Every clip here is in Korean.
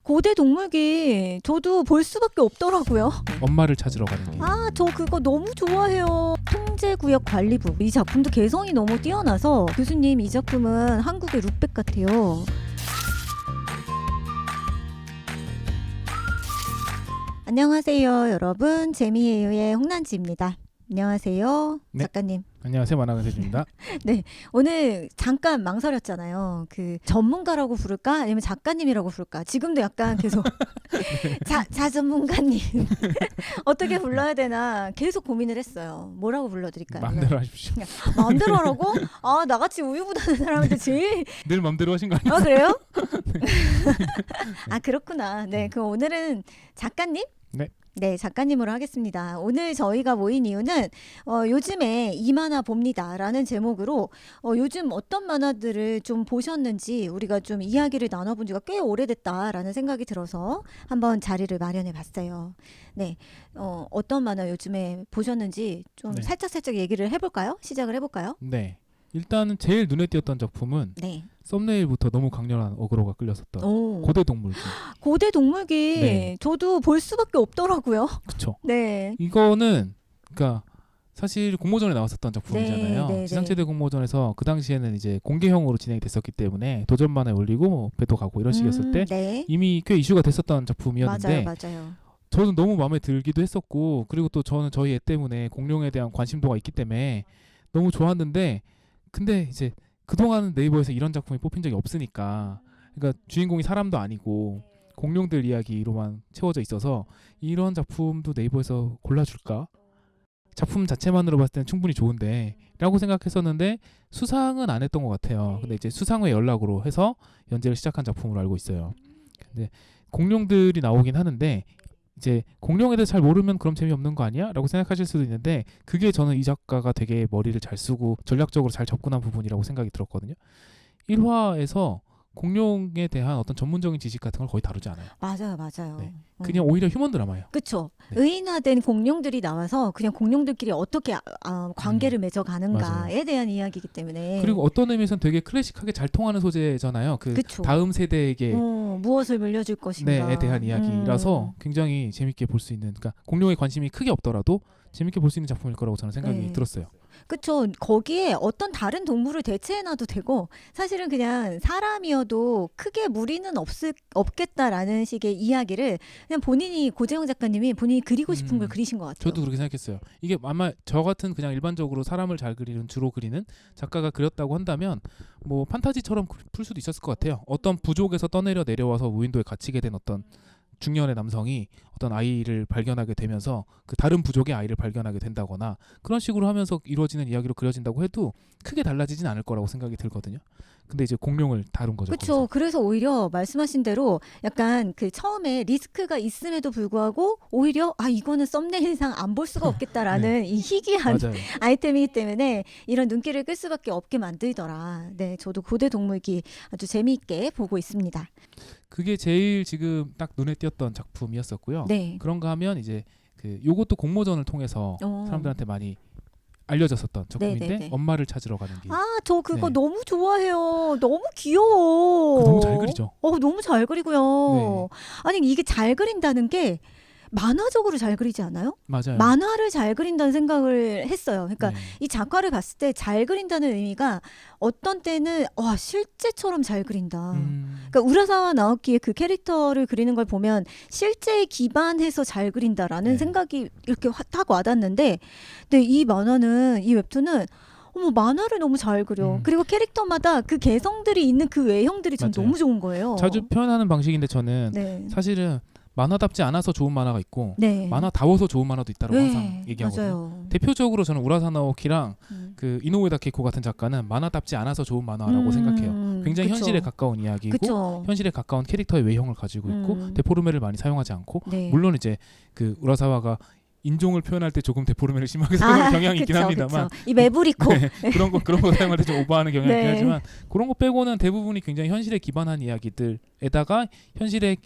고대 동물기 저도 볼 수밖에 없더라고요. 엄마를 찾으러 가는 길. 아, 저 그거 너무 좋아해요. 통제구역 관리부. 이 작품도 개성이 너무 뛰어나서 교수님 이 작품은 한국의 룩백 같아요. 안녕하세요, 여러분. 재미예요의 홍난지입니다. 안녕하세요, 네. 작가님. 안녕하세요, 만화가세주입니다. 네, 오늘 잠깐 망설였잖아요. 그 전문가라고 부를까 아니면 작가님이라고 부를까. 지금도 약간 계속 자전문가님 어떻게 불러야 되나 계속 고민을 했어요. 뭐라고 불러드릴까요? 마음대로 하십시오. 마음대로 하라고? 아, 나같이 우유부단한 사람한테 제일 늘 마음대로 하신 거 아니에요? 아, 그래요? 아, 그렇구나. 네, 그럼 오늘은 작가님? 네. 네, 작가님으로 하겠습니다. 오늘 저희가 모인 이유는 요즘에 이 만화 봅니다라는 제목으로 요즘 어떤 만화들을 좀 보셨는지 우리가 좀 이야기를 나눠본 지가 꽤 오래됐다라는 생각이 들어서 한번 자리를 마련해 봤어요. 네, 어떤 만화 요즘에 보셨는지 좀 네. 살짝 얘기를 해볼까요? 시작을 해볼까요? 네. 일단은 제일 눈에 띄었던 작품은 네. 썸네일부터 너무 강렬한 어그로가 끌렸었던 오. 고대 동물기. 고대 동물기 네. 저도 볼 수밖에 없더라고요. 그쵸. 네. 이거는 그러니까 사실 공모전에 나왔었던 작품이잖아요. 네. 지상체대 공모전에서 그 당시에는 이제 공개형으로 진행이 됐었기 때문에 도전만에 올리고 배도 가고 이런 식이었을 때 네. 이미 꽤 이슈가 됐었던 작품이었는데 맞아요. 저는 너무 마음에 들기도 했었고, 그리고 또 저는 저희 애 때문에 공룡에 대한 관심도가 있기 때문에 너무 좋았는데, 근데 이제 그동안 네이버에서 이런 작품이 뽑힌 적이 없으니까, 그러니까 주인공이 사람도 아니고 공룡들 이야기로만 채워져 있어서 이런 작품도 네이버에서 골라줄까? 작품 자체만으로 봤을 때는 충분히 좋은데 라고 생각했었는데 수상은 안 했던 것 같아요. 근데 이제 수상회 연락으로 해서 연재를 시작한 작품으로 알고 있어요. 근데 공룡들이 나오긴 하는데 이제 공룡에 대해서 잘 모르면 그럼 재미없는 거 아니야? 라고 생각하실 수도 있는데, 그게 저는 이 작가가 되게 머리를 잘 쓰고 전략적으로 잘 접근한 부분이라고 생각이 들었거든요. 1화에서 공룡에 대한 어떤 전문적인 지식 같은 걸 거의 다루지 않아요. 맞아요. 네. 그냥 오히려 휴먼 드라마예요. 그쵸. 네. 의인화된 공룡들이 나와서 그냥 공룡들끼리 어떻게 관계를 맺어가는가에 맞아요. 대한 이야기이기 때문에. 그리고 어떤 의미에서는 되게 클래식하게 잘 통하는 소재잖아요. 그 그쵸. 다음 세대에게 무엇을 물려줄 것인가에 에 대한 이야기라서 굉장히 재밌게 볼 수 있는, 그러니까 공룡에 관심이 크게 없더라도 재밌게 볼 수 있는 작품일 거라고 저는 생각이 네. 들었어요. 그쵸. 거기에 어떤 다른 동물을 대체해놔도 되고, 사실은 그냥 사람이어도 크게 무리는 없겠다라는 식의 이야기를 그냥 본인이, 고재영 작가님이 본인이 그리고 싶은 걸 그리신 것 같아요. 저도 그렇게 생각했어요. 이게 아마 저 같은 그냥 일반적으로 사람을 잘 그리는, 주로 그리는 작가가 그렸다고 한다면 뭐 판타지처럼 풀 수도 있었을 것 같아요. 어떤 부족에서 내려와서 무인도에 갇히게 된 어떤 중년의 남성이 어떤 아이를 발견하게 되면서 그 다른 부족의 아이를 발견하게 된다거나 그런 식으로 하면서 이루어지는 이야기로 그려진다고 해도 크게 달라지진 않을 거라고 생각이 들거든요. 근데 이제 공룡을 다룬 거죠. 그렇죠. 거기서. 그래서 오히려 말씀하신 대로 약간 그 처음에 리스크가 있음에도 불구하고 오히려 이거는 썸네일상 안 볼 수가 없겠다라는 이 희귀한 맞아요. 아이템이기 때문에 이런 눈길을 끌 수밖에 없게 만들더라. 네, 저도 고대 동물기 아주 재미있게 보고 있습니다. 그게 제일 지금 딱 눈에 띄었던 작품이었었고요. 네. 그런가 하면 이제 그 요것도 공모전을 통해서 사람들한테 많이 알려졌었던 작품인데, 네네네. 엄마를 찾으러 가는 길. 저 그거 네. 너무 좋아해요. 너무 귀여워. 너무 잘 그리죠. 너무 잘 그리고요. 네. 아니, 이게 잘 그린다는 게 만화적으로 잘 그리지 않아요? 맞아요. 만화를 잘 그린다는 생각을 했어요. 그러니까 네. 이 작가를 봤을 때 잘 그린다는 의미가 어떤 때는 실제처럼 잘 그린다. 그러니까 우라사와 나오키의 그 캐릭터를 그리는 걸 보면 실제에 기반해서 잘 그린다라는 네. 생각이 이렇게 딱 와닿는데, 근데 이 만화는, 이 웹툰은 만화를 너무 잘 그려. 그리고 캐릭터마다 그 개성들이 있는 그 외형들이 전 맞아요. 너무 좋은 거예요. 자주 표현하는 방식인데 저는 네. 사실은 만화답지 않아서 좋은 만화가 있고 네. 만화다워서 좋은 만화도 있다고 네, 항상 얘기하거든요. 맞아요. 대표적으로 저는 우라사 나오키랑 그 이노우에 다케이코 같은 작가는 만화답지 않아서 좋은 만화라고 생각해요. 굉장히 그쵸. 현실에 가까운 이야기고 그쵸. 현실에 가까운 캐릭터의 외형을 가지고 있고 데포르메를 많이 사용하지 않고, 네. 물론 이제 그 우라사와가 인종을 표현할 때 조금 데포르메를 심하게 사용하는 경향이 있긴 합니다만, 이 메브리코. 네, 그런 거 사용할 때 좀 오버하는 경향이 있긴 네. 하지만, 그런 거 빼고는 대부분이 굉장히 현실에 기반한 이야기들에다가 현실에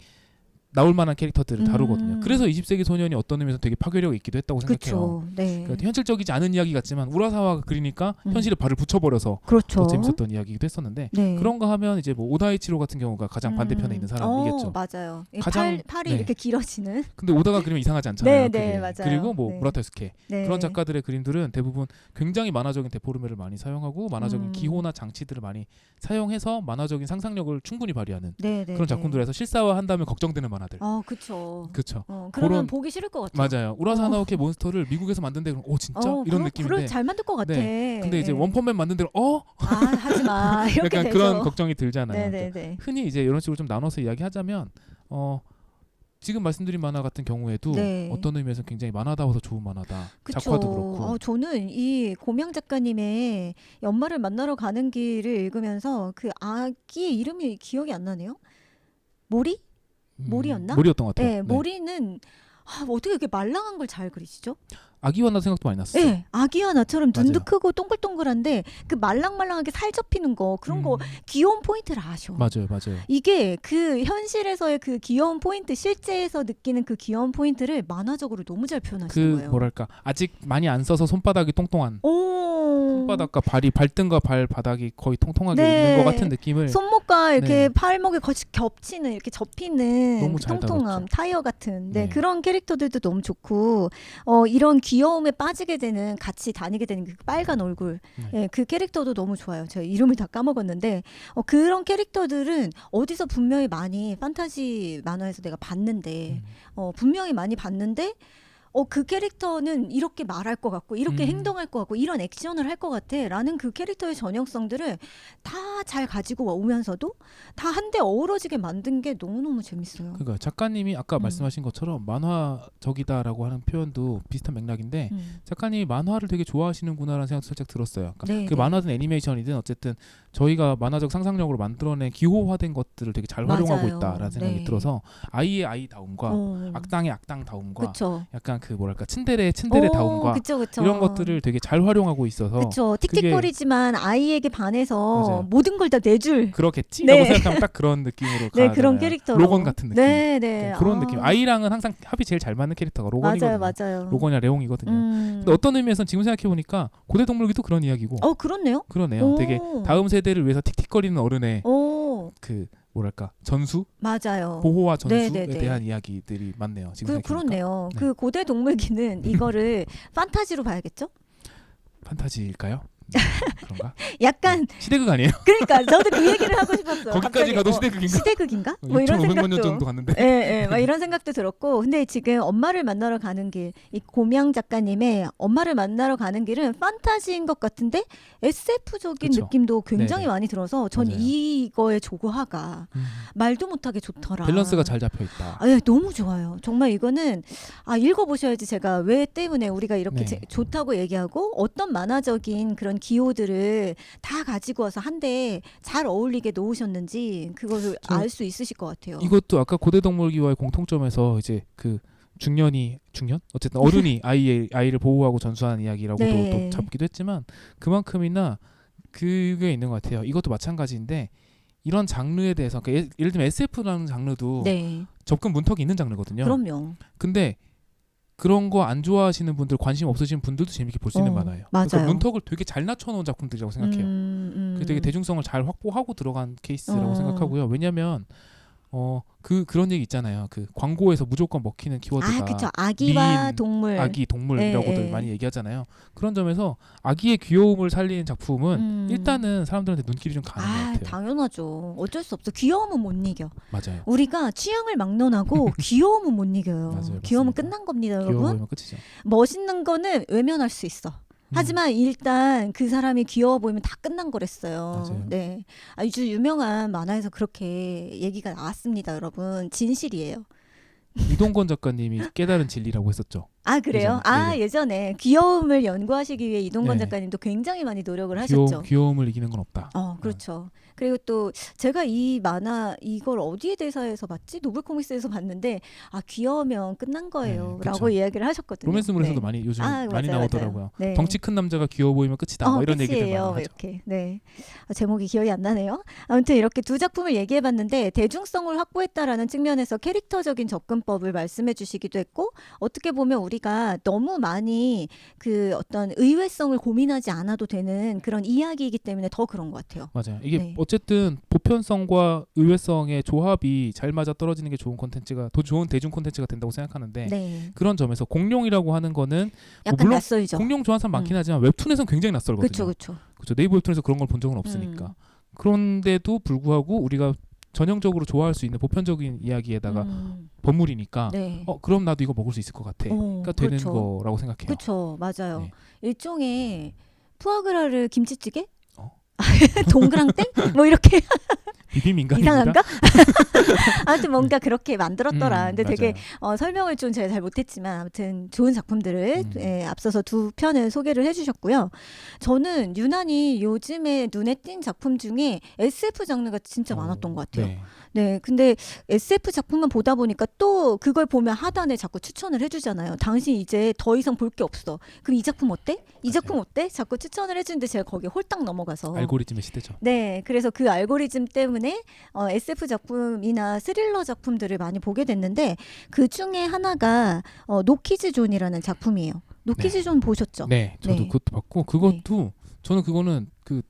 나올 만한 캐릭터들을 다루거든요. 음. 그래서 20세기 소년이 어떤 의미에서 되게 파괴력이 있기도 했다고 생각해요. 그렇죠. 네. 그러니까 현실적이지 않은 이야기 같지만 우라사와가 그리니까 음. 현실에 발을 붙여버려서 그렇죠. 더 재밌었던 이야기이기도 했었는데 네. 그런가 하면 이제 뭐 오다이치로 같은 경우가 가장 반대편에 있는 사람이겠죠. 맞아요. 가장- 팔이 네. 이렇게 길어지는. 근데 오다가 그리면 이상하지 않잖아요. 네, 그게. 네, 맞아요. 그리고 뭐 네. 무라타스케 네. 그런 작가들의 그림들은 대부분 굉장히 만화적인 데포르메를 많이 사용하고 만화적인 음. 기호나 장치들을 많이 사용해서 만화적인 상상력을 충분히 발휘하는 네, 네, 그런 작품들에서 실사화한다면 걱정되는 만화들. 그렇죠. 그렇죠. 그러면 그런- 보기 싫을 것 같아요. 맞아요. 우라사나오케 몬스터를 미국에서 만든데 그럼 진짜 이런 느낌인데. 그걸 잘 만들 것 같아. 근데 이제 네. 원펀맨 만든데 하지 마. 이렇게 약간 되죠. 그런 걱정이 들잖아요. 네, 그러니까 네, 네. 흔히 이제 이런 식으로 좀 나눠서 이야기하자면 지금 말씀드린 만화 같은 경우에도 네. 어떤 의미에서 굉장히 만화다워서 좋은 만화다. 그쵸. 작화도 그렇고. 저는 이 고명 작가님의 연말을 만나러 가는 길을 읽으면서 그 아기의 이름이 기억이 안 나네요. 모리? 모리였나? 모리였던 것 같아요. 네, 모리는 어떻게 이렇게 말랑한 걸 잘 그리시죠? 아기와 나 생각도 많이 났어요. 네, 아기와 나처럼 눈도 맞아요. 크고 동글동글한데 그 말랑말랑하게 살 접히는 거 그런 거 귀여운 포인트를 아셔. 맞아요, 맞아요. 이게 그 현실에서의 그 귀여운 포인트, 실제에서 느끼는 그 귀여운 포인트를 만화적으로 너무 잘 표현하시는 그 거예요. 뭐랄까 아직 많이 안 써서 손바닥이 통통한 손바닥과 발등과 발바닥이 거의 통통하게 네. 있는 것 같은 느낌을 손목과 이렇게 네. 팔목에 거치 겹치는 이렇게 접히는 너무 그 잘 통통함, 다뤘죠. 타이어 같은 네. 그런 캐릭터들도 너무 좋고 이런 귀여움에 빠지게 되는 같이 다니게 되는 그 빨간 얼굴 네. 그 캐릭터도 너무 좋아요. 제가 이름을 다 까먹었는데 그런 캐릭터들은 어디서 분명히 많이 판타지 만화에서 내가 봤는데 분명히 많이 봤는데 그 캐릭터는 이렇게 말할 것 같고 이렇게 행동할 것 같고 이런 액션을 할 것 같아 라는 그 캐릭터의 전형성들을 다 잘 가지고 오면서도 다 한데 어우러지게 만든 게 너무너무 재밌어요. 그러니까 작가님이 아까 말씀하신 것처럼 만화적이다라고 하는 표현도 비슷한 맥락인데 작가님이 만화를 되게 좋아하시는구나라는 생각도 살짝 들었어요. 그러니까 네, 그 네. 만화든 애니메이션이든 어쨌든 저희가 만화적 상상력으로 만들어낸 기호화된 것들을 되게 잘 활용하고 맞아요. 있다라는 생각이 네. 들어서 아이의 아이다움과 악당의 악당다움과 그쵸. 약간 그 뭐랄까 츤데레다움과 그쵸, 그쵸. 이런 것들을 되게 잘 활용하고 있어서 그쵸. 틱틱거리지만 아이에게 반해서 맞아요. 모든 걸 다 내줄 그렇겠지라고 네. 생각하면 딱 그런 느낌으로 네, 가잖아요. 그런 캐릭터로. 로건 같은 느낌. 네, 네. 그런 느낌. 아이랑은 항상 합이 제일 잘 맞는 캐릭터가 로건이거든요. 맞아요. 로건이랑 레옹이거든요. 근데 어떤 의미에서는 지금 생각해 보니까 고대 동물기도 그런 이야기고. 그렇네요. 그러네요. 되게 다음 세대를 위해서 틱틱거리는 어른의 그 뭐랄까 전수, 맞아요. 보호와 전수에 네네네. 대한 이야기들이 많네요. 지금 생각해 보니까. 그렇네요. 네. 그 고대 동물기는 이거를 판타지로 봐야겠죠? 판타지일까요? 그런가? 약간 시대극 아니에요? 그러니까 저도 그 얘기를 하고 싶었어요. 거기까지 갑자기 가도 시대극인가? 시대극인가? 뭐 이런 6,500만 년 생각도. 정도 갔는데. 예, 막 이런 생각도 들었고, 근데 지금 엄마를 만나러 가는 길, 이 고명 작가님의 엄마를 만나러 가는 길은 판타지인 것 같은데 SF적인 그쵸. 느낌도 굉장히 네네. 많이 들어서 전 맞아요. 이거의 조고하가 말도 못하게 좋더라. 밸런스가 잘 잡혀 있다. 예, 너무 좋아요. 정말 이거는 읽어보셔야지 제가 왜 때문에 우리가 이렇게 네. 좋다고 얘기하고 어떤 만화적인 그런 기호들을 다 가지고 와서 한데 잘 어울리게 놓으셨는지 그거를 알 수 있으실 것 같아요. 이것도 아까 고대 동물기와의 공통점에서 이제 그 중년 어쨌든 어른이 아이를 보호하고 전수하는 이야기라고도 네. 또 잡기도 했지만 그만큼이나 그게 있는 것 같아요. 이것도 마찬가지인데 이런 장르에 대해서 그러니까 예를 들면 SF라는 장르도 네, 접근 문턱이 있는 장르거든요. 그럼요. 근데 그런 거 안 좋아하시는 분들, 관심 없으신 분들도 재밌게 볼 수 있는 만화예요. 맞아요. 그러니까 문턱을 되게 잘 낮춰놓은 작품들이라고 생각해요. 그게 되게 대중성을 잘 확보하고 들어간 케이스라고 생각하고요. 왜냐하면 그런 얘기 있잖아요. 그 광고에서 무조건 먹히는 키워드가 그쵸. 아기와 미인, 동물. 아기, 동물이라고들 예. 많이 얘기하잖아요. 그런 점에서 아기의 귀여움을 살리는 작품은 일단은 사람들한테 눈길이 좀 가는 것 같아요. 당연하죠. 어쩔 수 없어. 귀여움은 못 이겨. 맞아요. 우리가 취향을 막론하고 귀여움은 못 이겨요. 맞아요, 귀여움은 맞습니다. 끝난 겁니다, 귀여워 여러분. 보이면 끝이죠. 멋있는 거는 외면할 수 있어. 하지만 일단 그 사람이 귀여워 보이면 다 끝난 거랬어요. 맞아요. 네, 아주 유명한 만화에서 그렇게 얘기가 나왔습니다, 여러분. 진실이에요. 이동건 작가님이 깨달은 진리라고 했었죠. 그래요? 예전에. 예전에 귀여움을 연구하시기 위해 이동건 네. 작가님도 굉장히 많이 노력을 하셨죠. 귀여움을 이기는 건 없다. 그렇죠. 그리고 또 제가 이 만화 이걸 어디에 대사에서 봤지? 노블 코믹스에서 봤는데 귀여우면 끝난 거예요. 네, 라고 그쵸. 이야기를 하셨거든요. 로맨스물에서도 네. 많이 요즘 많이 맞아요, 나오더라고요. 맞아요. 네. 덩치 큰 남자가 귀여워 보이면 끝이다. 뭐 이런 얘기들 많이 끝이에요. 하죠. 이렇게. 네. 제목이 기억이 안 나네요. 아무튼 이렇게 두 작품을 얘기해 봤는데 대중성을 확보했다라는 측면에서 캐릭터적인 접근법을 말씀해 주시기도 했고 어떻게 보면 우리가 너무 많이 그 어떤 의외성을 고민하지 않아도 되는 그런 이야기이기 때문에 더 그런 것 같아요. 맞아요. 이게 네. 어쨌든 보편성과 의외성의 조합이 잘 맞아 떨어지는 게 좋은 콘텐츠가 더 좋은 대중 콘텐츠가 된다고 생각하는데 네. 그런 점에서 공룡이라고 하는 거는 약간 물론 낯설죠. 공룡 좋아하는 사람 많긴 하지만 웹툰에서는 굉장히 낯설거든요. 그렇죠, 그렇죠. 그렇죠. 네이버 웹툰에서 그런 걸 본 적은 없으니까. 그런데도 불구하고 우리가 전형적으로 좋아할 수 있는 보편적인 이야기에다가 버무리니까 네. 그럼 나도 이거 먹을 수 있을 것 같아. 그러니까 되는 그렇죠. 거라고 생각해요. 그렇죠, 맞아요. 네. 일종의 푸아그라를 김치찌개? 어? 동그랑땡? 뭐 이렇게 비빔인간입니다. 이상한가? 아무튼 뭔가 그렇게 만들었더라. 근데 되게 맞아요. 설명을 좀 제가 잘 못했지만 아무튼 좋은 작품들을 앞서서 두 편을 소개를 해주셨고요. 저는 유난히 요즘에 눈에 띈 작품 중에 SF 장르가 진짜 많았던 것 같아요. 네. 네, 근데 SF 작품만 보다 보니까 또 그걸 보면 하단에 자꾸 추천을 해주잖아요. 당신 이제 더 이상 볼 게 없어. 그럼 이 작품 어때? 이 작품 어때? 자꾸 추천을 해주는데 제가 거기에 홀딱 넘어가서. 알고리즘의 시대죠. 네, 그래서 그 알고리즘 때문에 SF 작품이나 스릴러 작품들을 많이 보게 됐는데 그 중에 하나가 노키즈 존이라는 작품이에요. 노키즈 존 보셨죠? 네, 저도 네. 그것도 봤고 그것도 저는 그거는 그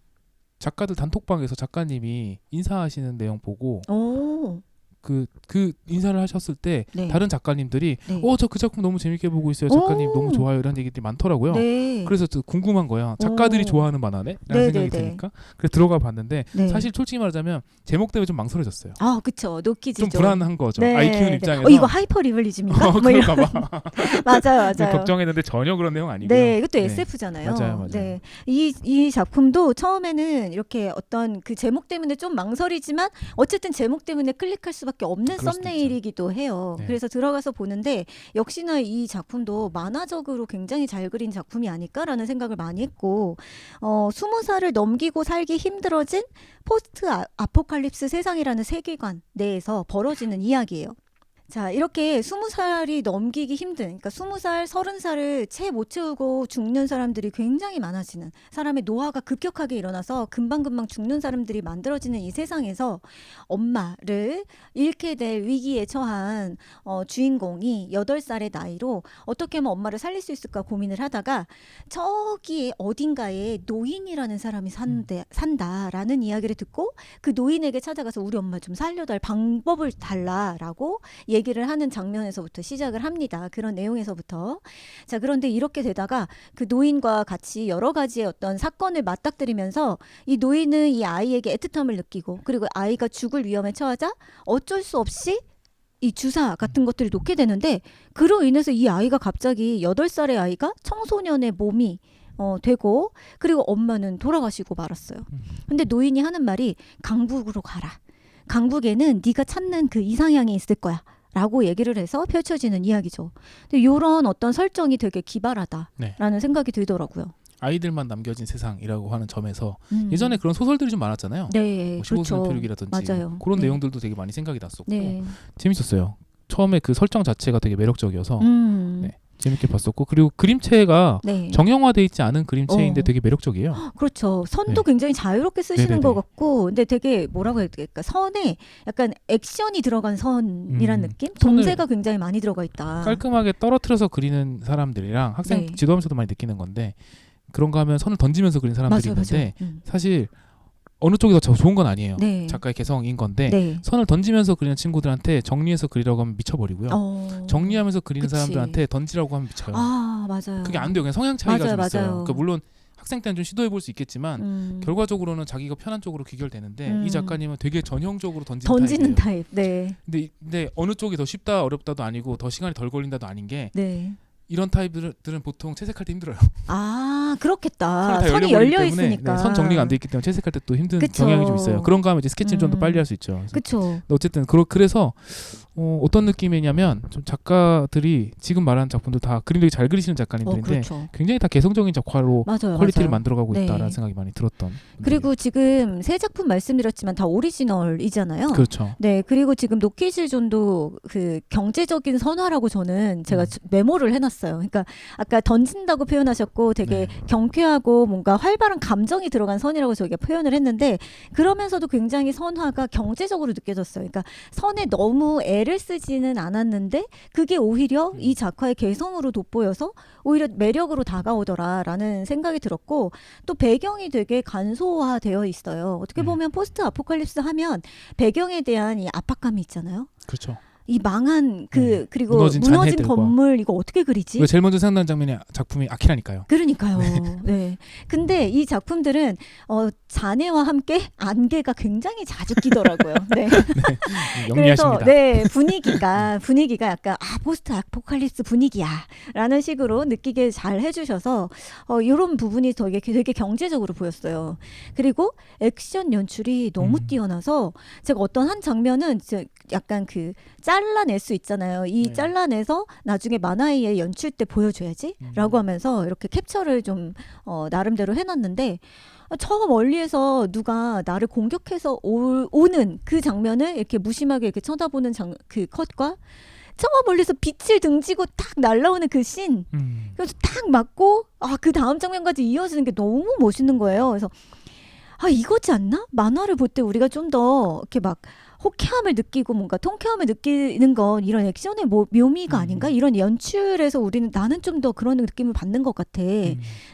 작가들 단톡방에서 작가님이 인사하시는 내용 보고 오, 그 인사를 하셨을 때 네. 다른 작가님들이 네. 저 그 작품 너무 재밌게 보고 있어요. 작가님 오. 너무 좋아요. 이런 얘기들이 많더라고요. 네. 그래서 또 궁금한 거예요. 작가들이 오. 좋아하는 만화네? 네, 라는 생각이 네, 네. 드니까 그래서 들어가 봤는데 네. 사실 솔직히 말하자면 제목 때문에 좀 망설여졌어요. 그쵸. 노키즈 좀 존. 불안한 거죠. 네, 아이 키우는 네. 입장에서 이거 하이퍼 리얼리즘인가? 뭐 이런. 그럴까 봐 맞아요. 걱정했는데 전혀 그런 내용 아니고요. 네, 이것도 네. SF잖아요. 맞아요. 네, 이 작품도 처음에는 이렇게 어떤 그 제목 때문에 좀 망설이지만 어쨌든 제목 때문에 클릭할 수밖에 없는 그럴 수도 썸네일이기도 해요. 네. 그래서 들어가서 보는데 역시나 이 작품도 만화적으로 굉장히 잘 그린 작품이 아닐까라는 생각을 많이 했고 20살을 넘기고 살기 힘들어진 포스트 아포칼립스 세상이라는 세계관 내에서 벌어지는 이야기예요. 자, 이렇게 20살이 넘기기 힘든, 그러니까 20살, 30살을 채 못 채우고 죽는 사람들이 굉장히 많아지는, 사람의 노화가 급격하게 일어나서 금방금방 죽는 사람들이 만들어지는 이 세상에서 엄마를 잃게 될 위기에 처한 주인공이 8살의 나이로 어떻게 하면 엄마를 살릴 수 있을까 고민을 하다가 저기 어딘가에 노인이라는 사람이 산다라는 이야기를 듣고 그 노인에게 찾아가서 우리 엄마 좀 살려달 방법을 달라라고 얘기를 하는 장면에서부터 시작을 합니다. 그런 내용에서부터. 자, 그런데 이렇게 되다가 그 노인과 같이 여러 가지의 어떤 사건을 맞닥뜨리면서 이 노인은 이 아이에게 애틋함을 느끼고 그리고 아이가 죽을 위험에 처하자 어쩔 수 없이 이 주사 같은 것들을 놓게 되는데 그로 인해서 이 아이가 갑자기 8살의 아이가 청소년의 몸이 되고 그리고 엄마는 돌아가시고 말았어요. 근데 노인이 하는 말이 강북으로 가라. 강북에는 네가 찾는 그 이상향이 있을 거야. 라고 얘기를 해서 펼쳐지는 이야기죠. 근데 이런 어떤 설정이 되게 기발하다라는 생각이 들더라고요. 아이들만 남겨진 세상이라고 하는 점에서 예전에 그런 소설들이 좀 많았잖아요. 네, 15세 그렇죠. 표류기라든지 맞아요. 그런 네. 내용들도 되게 많이 생각이 났었고 네. 재밌었어요. 처음에 그 설정 자체가 되게 매력적이어서 네. 재밌게 봤었고 그리고 그림체가 네. 정형화돼 있지 않은 그림체인데 되게 매력적이에요. 그렇죠. 선도 네. 굉장히 자유롭게 쓰시는 네네네. 것 같고, 근데 되게 뭐라고 해야 될까? 선에 약간 액션이 들어간 선이란 느낌? 동세가 굉장히 많이 들어가 있다. 깔끔하게 떨어뜨려서 그리는 사람들이랑 학생 네. 지도하면서도 많이 느끼는 건데 그런 거 하면 선을 던지면서 그리는 사람들이 맞아요, 있는데 맞아요. 사실 어느 쪽이 더 좋은 건 아니에요. 네. 작가의 개성인 건데 네. 선을 던지면서 그리는 친구들한테 정리해서 그리라고 하면 미쳐버리고요. 정리하면서 그리는 그치. 사람들한테 던지라고 하면 미쳐요. 아, 맞아요. 그게 안 돼요. 그냥 성향 차이가 맞아요, 좀 있어요. 맞아요. 그러니까 물론 학생 때는 좀 시도해볼 수 있겠지만 결과적으로는 자기가 편한 쪽으로 귀결되는데 이 작가님은 되게 전형적으로 던지는 타입이에요. 타입. 네. 근데 어느 쪽이 더 쉽다 어렵다도 아니고 더 시간이 덜 걸린다도 아닌 게 네. 이런 타입들은 보통 채색할 때 힘들어요. 아, 아, 그렇겠다. 다 선이 열려버리기 열려 때문에, 있으니까. 네, 선 정리가 안 돼 있기 때문에 채색할 때 또 힘든 그쵸. 경향이 좀 있어요. 그런 거 하면 이제 스케치는 좀 더 음. 빨리 할 수 있죠. 그래서 그쵸. 근데 어쨌든 그래서 어떤 느낌이냐면 좀 작가들이 지금 말하는 작품도 다 그림 되게 잘 그리시는 작가님들인데 그렇죠. 굉장히 다 개성적인 작화로 맞아요. 퀄리티를 맞아요. 만들어가고 네. 있다라는 생각이 많이 들었던. 그리고 지금 세 작품 말씀드렸지만 다 오리지널이잖아요. 그렇죠. 네, 그리고 지금 노키즈존도 그 경제적인 선화라고 저는 제가 음. 메모를 해놨어요. 그러니까 아까 던진다고 표현하셨고 되게 네. 경쾌하고 뭔가 활발한 감정이 들어간 선이라고 저희가 표현을 했는데 그러면서도 굉장히 선화가 경제적으로 느껴졌어요. 그러니까 선에 너무 애를 쓰지는 않았는데 그게 오히려 이 작화의 개성으로 돋보여서 오히려 매력으로 다가오더라라는 생각이 들었고 또 배경이 되게 간소화되어 있어요. 어떻게 네. 보면 포스트 아포칼립스 하면 배경에 대한 이 압박감이 있잖아요. 그렇죠. 이 망한 네. 그리고 무너진 무너진 잔해들과. 건물 이거 어떻게 그리지? 제일 먼저 생각나는 작품이 아키라니까요. 그러니까요. 네. 근데 이 작품들은 잔해와 함께 안개가 굉장히 자주 끼더라고요. 네. 영리하십니다. 그래서 네 분위기가 약간 포스트 아포칼립스 분위기야라는 식으로 느끼게 잘 해주셔서 이런 부분이 되게 경제적으로 보였어요. 그리고 액션 연출이 너무 뛰어나서 제가 어떤 한 장면은 약간 그 잘라낼 수 있잖아요. 이 네. 잘라내서 나중에 만화의 연출 때 보여줘야지라고 하면서 이렇게 캡처를 좀 나름대로 해놨는데. 저 멀리에서 누가 나를 공격해서 오는 그 장면을 이렇게 무심하게 이렇게 쳐다보는 그 컷과 저 멀리서 빛을 등지고 딱 날라오는 그 씬 그래서 딱 맞고 그 다음 장면까지 이어지는 게 너무 멋있는 거예요. 그래서 이거지 않나? 만화를 볼 때 우리가 좀 더 이렇게 막 호쾌함을 느끼고 뭔가 통쾌함을 느끼는 건 이런 액션의 묘미가 아닌가? 이런 연출에서 나는 좀 더 그런 느낌을 받는 것 같아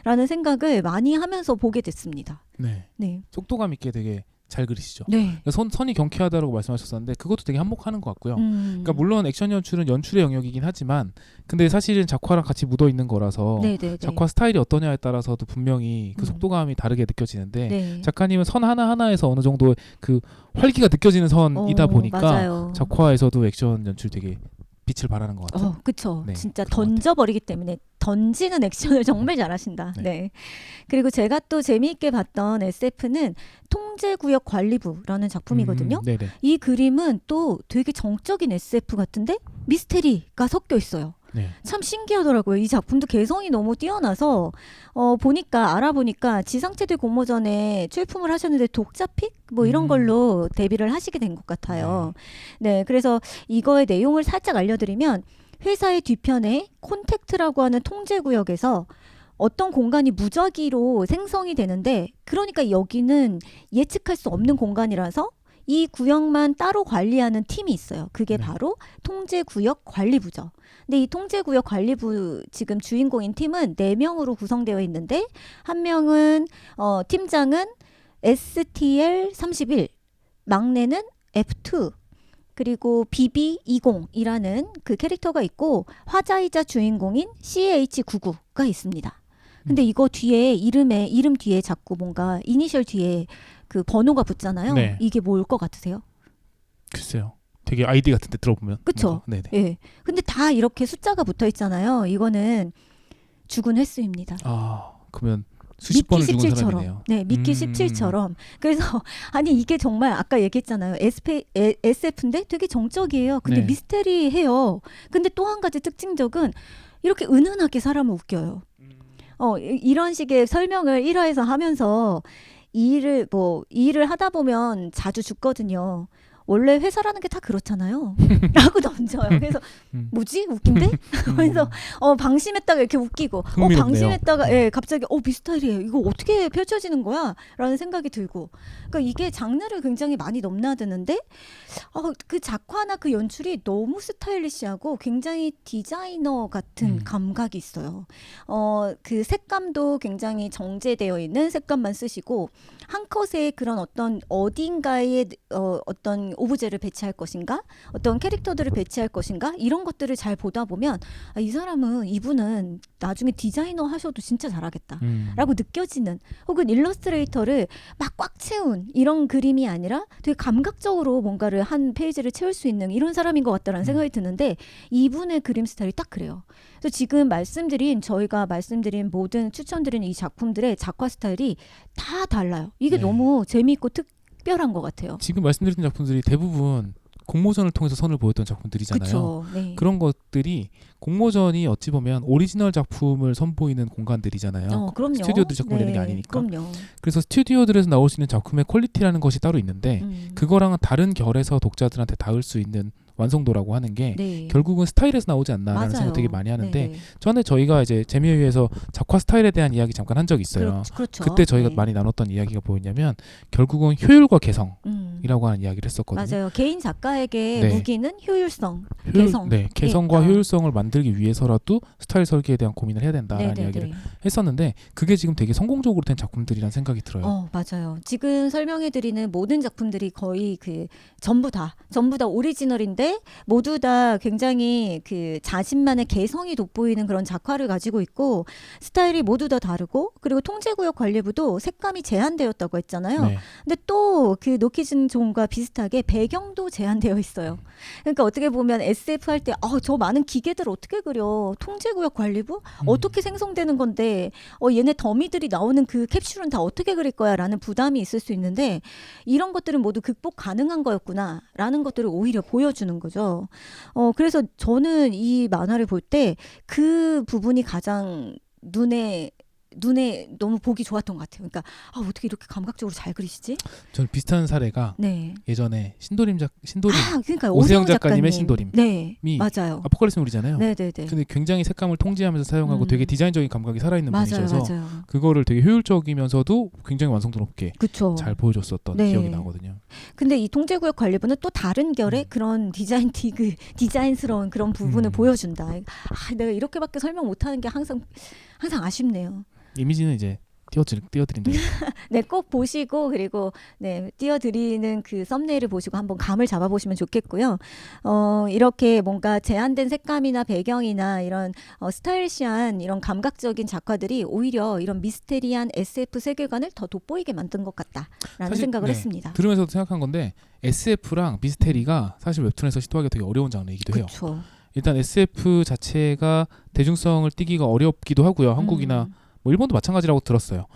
라는 생각을 많이 하면서 보게 됐습니다. 네. 네. 속도감 있게 되게 잘 그리시죠. 네. 선이 경쾌하다고 말씀하셨었는데 그것도 되게 한몫하는 것 같고요. 그러니까 물론 액션 연출은 연출의 영역이긴 하지만 근데 사실은 작화랑 같이 묻어 있는 거라서 네네네. 작화 스타일이 어떠냐에 따라서도 분명히 그 속도감이 다르게 느껴지는데 네. 작가님은 선 하나하나에서 어느 정도 그 활기가 느껴지는 선이다 보니까 맞아요. 작화에서도 액션 연출 되게 빛을 발하는 것 같아요. 그쵸. 네, 진짜 그런 것 던져버리기 때문에 던지는 액션을 정말 잘하신다. 네. 네. 그리고 제가 또 재미있게 봤던 SF는 통제구역 관리부라는 작품이거든요. 네네. 이 그림은 또 되게 정적인 SF 같은데 미스테리가 섞여 있어요. 네. 참 신기하더라고요. 이 작품도 개성이 너무 뛰어나서 알아보니까 지상체대 공모전에 출품을 하셨는데 독자픽 뭐 이런 걸로 데뷔를 하시게 된 것 같아요. 네, 그래서 이거의 내용을 살짝 알려드리면 회사의 뒤편에 콘택트라고 하는 통제구역에서 어떤 공간이 무작위로 생성이 되는데 그러니까 여기는 예측할 수 없는 공간이라서 이 구역만 따로 관리하는 팀이 있어요. 그게 네. 바로 통제구역 관리부죠. 근데 이 통제구역 관리부 지금 주인공인 팀은 4명으로 구성되어 있는데 한 명은 팀장은 STL31, 막내는 F2, 그리고 BB20이라는 그 캐릭터가 있고 화자이자 주인공인 CH99가 있습니다. 근데 이거 뒤에 이름 뒤에 자꾸 뭔가 이니셜 뒤에 그 번호가 붙잖아요. 네. 이게 뭘 것 같으세요? 글쎄요. 되게 아이디 같은데 들어보면. 그쵸? 네네. 예. 근데 다 이렇게 숫자가 붙어 있잖아요. 이거는 죽은 횟수입니다. 그러면 수십 번을 죽은 17처럼. 사람이네요. 네, 미키 17처럼. 그래서 아니 이게 정말 아까 얘기했잖아요. SF인데 되게 정적이에요. 근데 네. 미스테리해요. 근데 또 한 가지 특징적은 이렇게 은은하게 사람을 웃겨요. 이런 식의 설명을 1화에서 하면서 이 일을 하다 보면 자주 죽거든요. 원래 회사라는 게 다 그렇잖아요. 라고 던져요. 그래서 뭐지? 웃긴데? 그래서 방심했다가 이렇게 웃기고 흥미롭네요. 방심했다가 갑자기 비스타일이에요. 이거 어떻게 펼쳐지는 거야? 라는 생각이 들고 그러니까 이게 장르를 굉장히 많이 넘나드는데 그 작화나 그 연출이 너무 스타일리시하고 굉장히 디자이너 같은 감각이 있어요. 그 색감도 굉장히 정제되어 있는 색감만 쓰시고 한 컷에 그런 어딘가에 어떤 오브제를 배치할 것인가 어떤 캐릭터들을 배치할 것인가 이런 것들을 잘 보다 보면 아, 이분은 나중에 디자이너 하셔도 진짜 잘하겠다. 라고 느껴지는 혹은 일러스트레이터를 막 꽉 채운 이런 그림이 아니라 되게 감각적으로 뭔가를 한 페이지를 채울 수 있는 이런 사람인 것 같다라는 생각이 드는데 이분의 그림 스타일이 딱 그래요. 그래서 지금 저희가 말씀드린 모든 추천드린 이 작품들의 작화 스타일이 다 달라요. 이게 네. 너무 재미있고 특별한 것 같아요. 지금 말씀드린 작품들이 대부분 공모전을 통해서 선을 보였던 작품들이잖아요. 그렇죠. 네. 그런 것들이 공모전이 어찌 보면 오리지널 작품을 선보이는 공간들이잖아요. 그럼요. 스튜디오들이 작품을 내는 게 아니니까. 그럼요. 그래서 스튜디오들에서 나올 수 있는 작품의 퀄리티라는 것이 따로 있는데 그거랑은 다른 결에서 독자들한테 닿을 수 있는 완성도라고 하는 게 네. 결국은 스타일에서 나오지 않나라는 맞아요. 생각 되게 많이 하는데 네네. 전에 저희가 이제 재미에 의해서 작화 스타일에 대한 이야기 잠깐 한 적이 있어요. 그렇죠. 그때 저희가 네. 많이 나눴던 이야기가 뭐였냐면 결국은 효율과 개성이라고 하는 이야기를 했었거든요. 맞아요. 개인 작가에게 네. 무기는 효율성, 개성. 네, 개성과 예. 효율성을 만들기 위해서라도 스타일 설계에 대한 고민을 해야 된다라는 네네네. 이야기를 했었는데 그게 지금 되게 성공적으로 된 작품들이라는 생각이 들어요. 맞아요. 지금 설명해드리는 모든 작품들이 거의 전부 다 오리지널인데 모두 다 굉장히 자신만의 개성이 돋보이는 그런 작화를 가지고 있고 스타일이 모두 다 다르고 그리고 통제구역 관리부도 색감이 제한되었다고 했잖아요. 네. 근데 또 노키즈 존과 비슷하게 배경도 제한되어 있어요. 그러니까 어떻게 보면 SF 할 때 저 많은 기계들 어떻게 그려? 통제구역 관리부? 어떻게 생성되는 건데 얘네 더미들이 나오는 그 캡슐은 다 어떻게 그릴 거야? 라는 부담이 있을 수 있는데 이런 것들은 모두 극복 가능한 거였구나 라는 것들을 오히려 보여주는 거죠. 그래서 저는 이 만화를 볼 때 그 부분이 가장 눈에 너무 보기 좋았던 것 같아요. 그러니까 어떻게 이렇게 감각적으로 잘 그리시지? 저는 비슷한 사례가 네. 예전에 신도림 그러니까 오세영 작가님의 신도림. 네, 이 맞아요. 아포칼립스 놀이잖아요. 네네네. 근데 굉장히 색감을 통제하면서 사용하고 되게 디자인적인 감각이 살아있는 맞아요, 분이셔서 맞아요. 그거를 되게 효율적이면서도 굉장히 완성도 높게 그쵸. 잘 보여줬었던 네. 기억이 나거든요. 근데 이 통제구역 관리부는 또 다른 결의 그런 디자인스러운 그런 부분을 보여준다. 내가 이렇게밖에 설명 못하는 게 항상 아쉽네요. 이미지는 이제 띄워드린다. 네, 꼭 보시고 그리고 네, 띄워드리는 그 썸네일을 보시고 한번 감을 잡아보시면 좋겠고요. 이렇게 뭔가 제한된 색감이나 배경이나 이런 스타일시한 이런 감각적인 작화들이 오히려 이런 미스테리한 SF 세계관을 더 돋보이게 만든 것 같다라는 사실, 생각을 네, 했습니다. 들으면서도 생각한 건데 SF랑 미스테리가 사실 웹툰에서 시도하기 되게 어려운 장르이기도 해요. 그렇죠. 일단 SF 자체가 대중성을 띠기가 어렵기도 하고요. 한국이나 뭐 일본도 마찬가지라고 들었어요.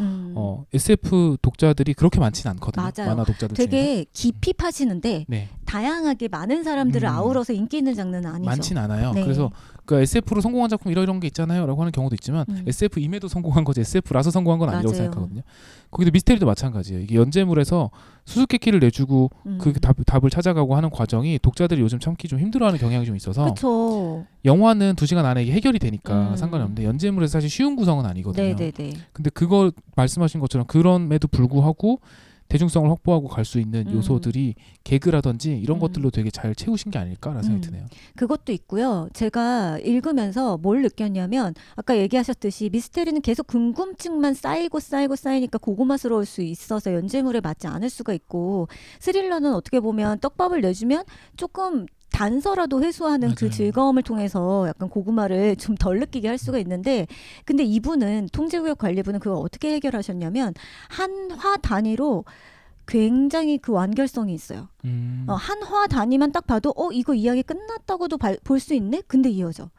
SF 독자들이 그렇게 많지는 않거든요. 맞아요. 만화 독자들 중에. 되게 깊이 파지는데 네. 다양하게 많은 사람들을 아우러서 인기 있는 장르는 아니죠. 많진 않아요. 네. 그래서 그 SF로 성공한 작품 이런 게 있잖아요 라고 하는 경우도 있지만 SF임에도 성공한 거지 SF라서 성공한 건 아니라고 맞아요. 생각하거든요. 거기도 미스테리도 마찬가지예요. 이게 연재물에서 수수께끼를 내주고 그 답을 찾아가고 하는 과정이 독자들이 요즘 참기 좀 힘들어하는 경향이 좀 있어서 그렇죠. 영화는 2시간 안에 이게 해결이 되니까 상관이 없는데 연재물에서 사실 쉬운 구성은 아니거든요. 네네네. 근데 그거 말씀하신 것처럼 그럼에도 불구하고 대중성을 확보하고 갈 수 있는 요소들이 개그라든지 이런 것들로 되게 잘 채우신 게 아닐까라는 생각이 드네요. 그것도 있고요. 제가 읽으면서 뭘 느꼈냐면 아까 얘기하셨듯이 미스테리는 계속 궁금증만 쌓이니까 고구마스러울 수 있어서 연재물에 맞지 않을 수가 있고 스릴러는 어떻게 보면 떡밥을 내주면 조금 단서라도 해소하는 그 맞아요. 즐거움을 통해서 약간 고구마를 좀 덜 느끼게 할 수가 있는데 근데 이분은 통제구역 관리부는 그걸 어떻게 해결하셨냐면 한 화 단위로 굉장히 그 완결성이 있어요. 한 화 단위만 딱 봐도 이거 이야기 끝났다고도 볼 수 있네? 근데 이어져.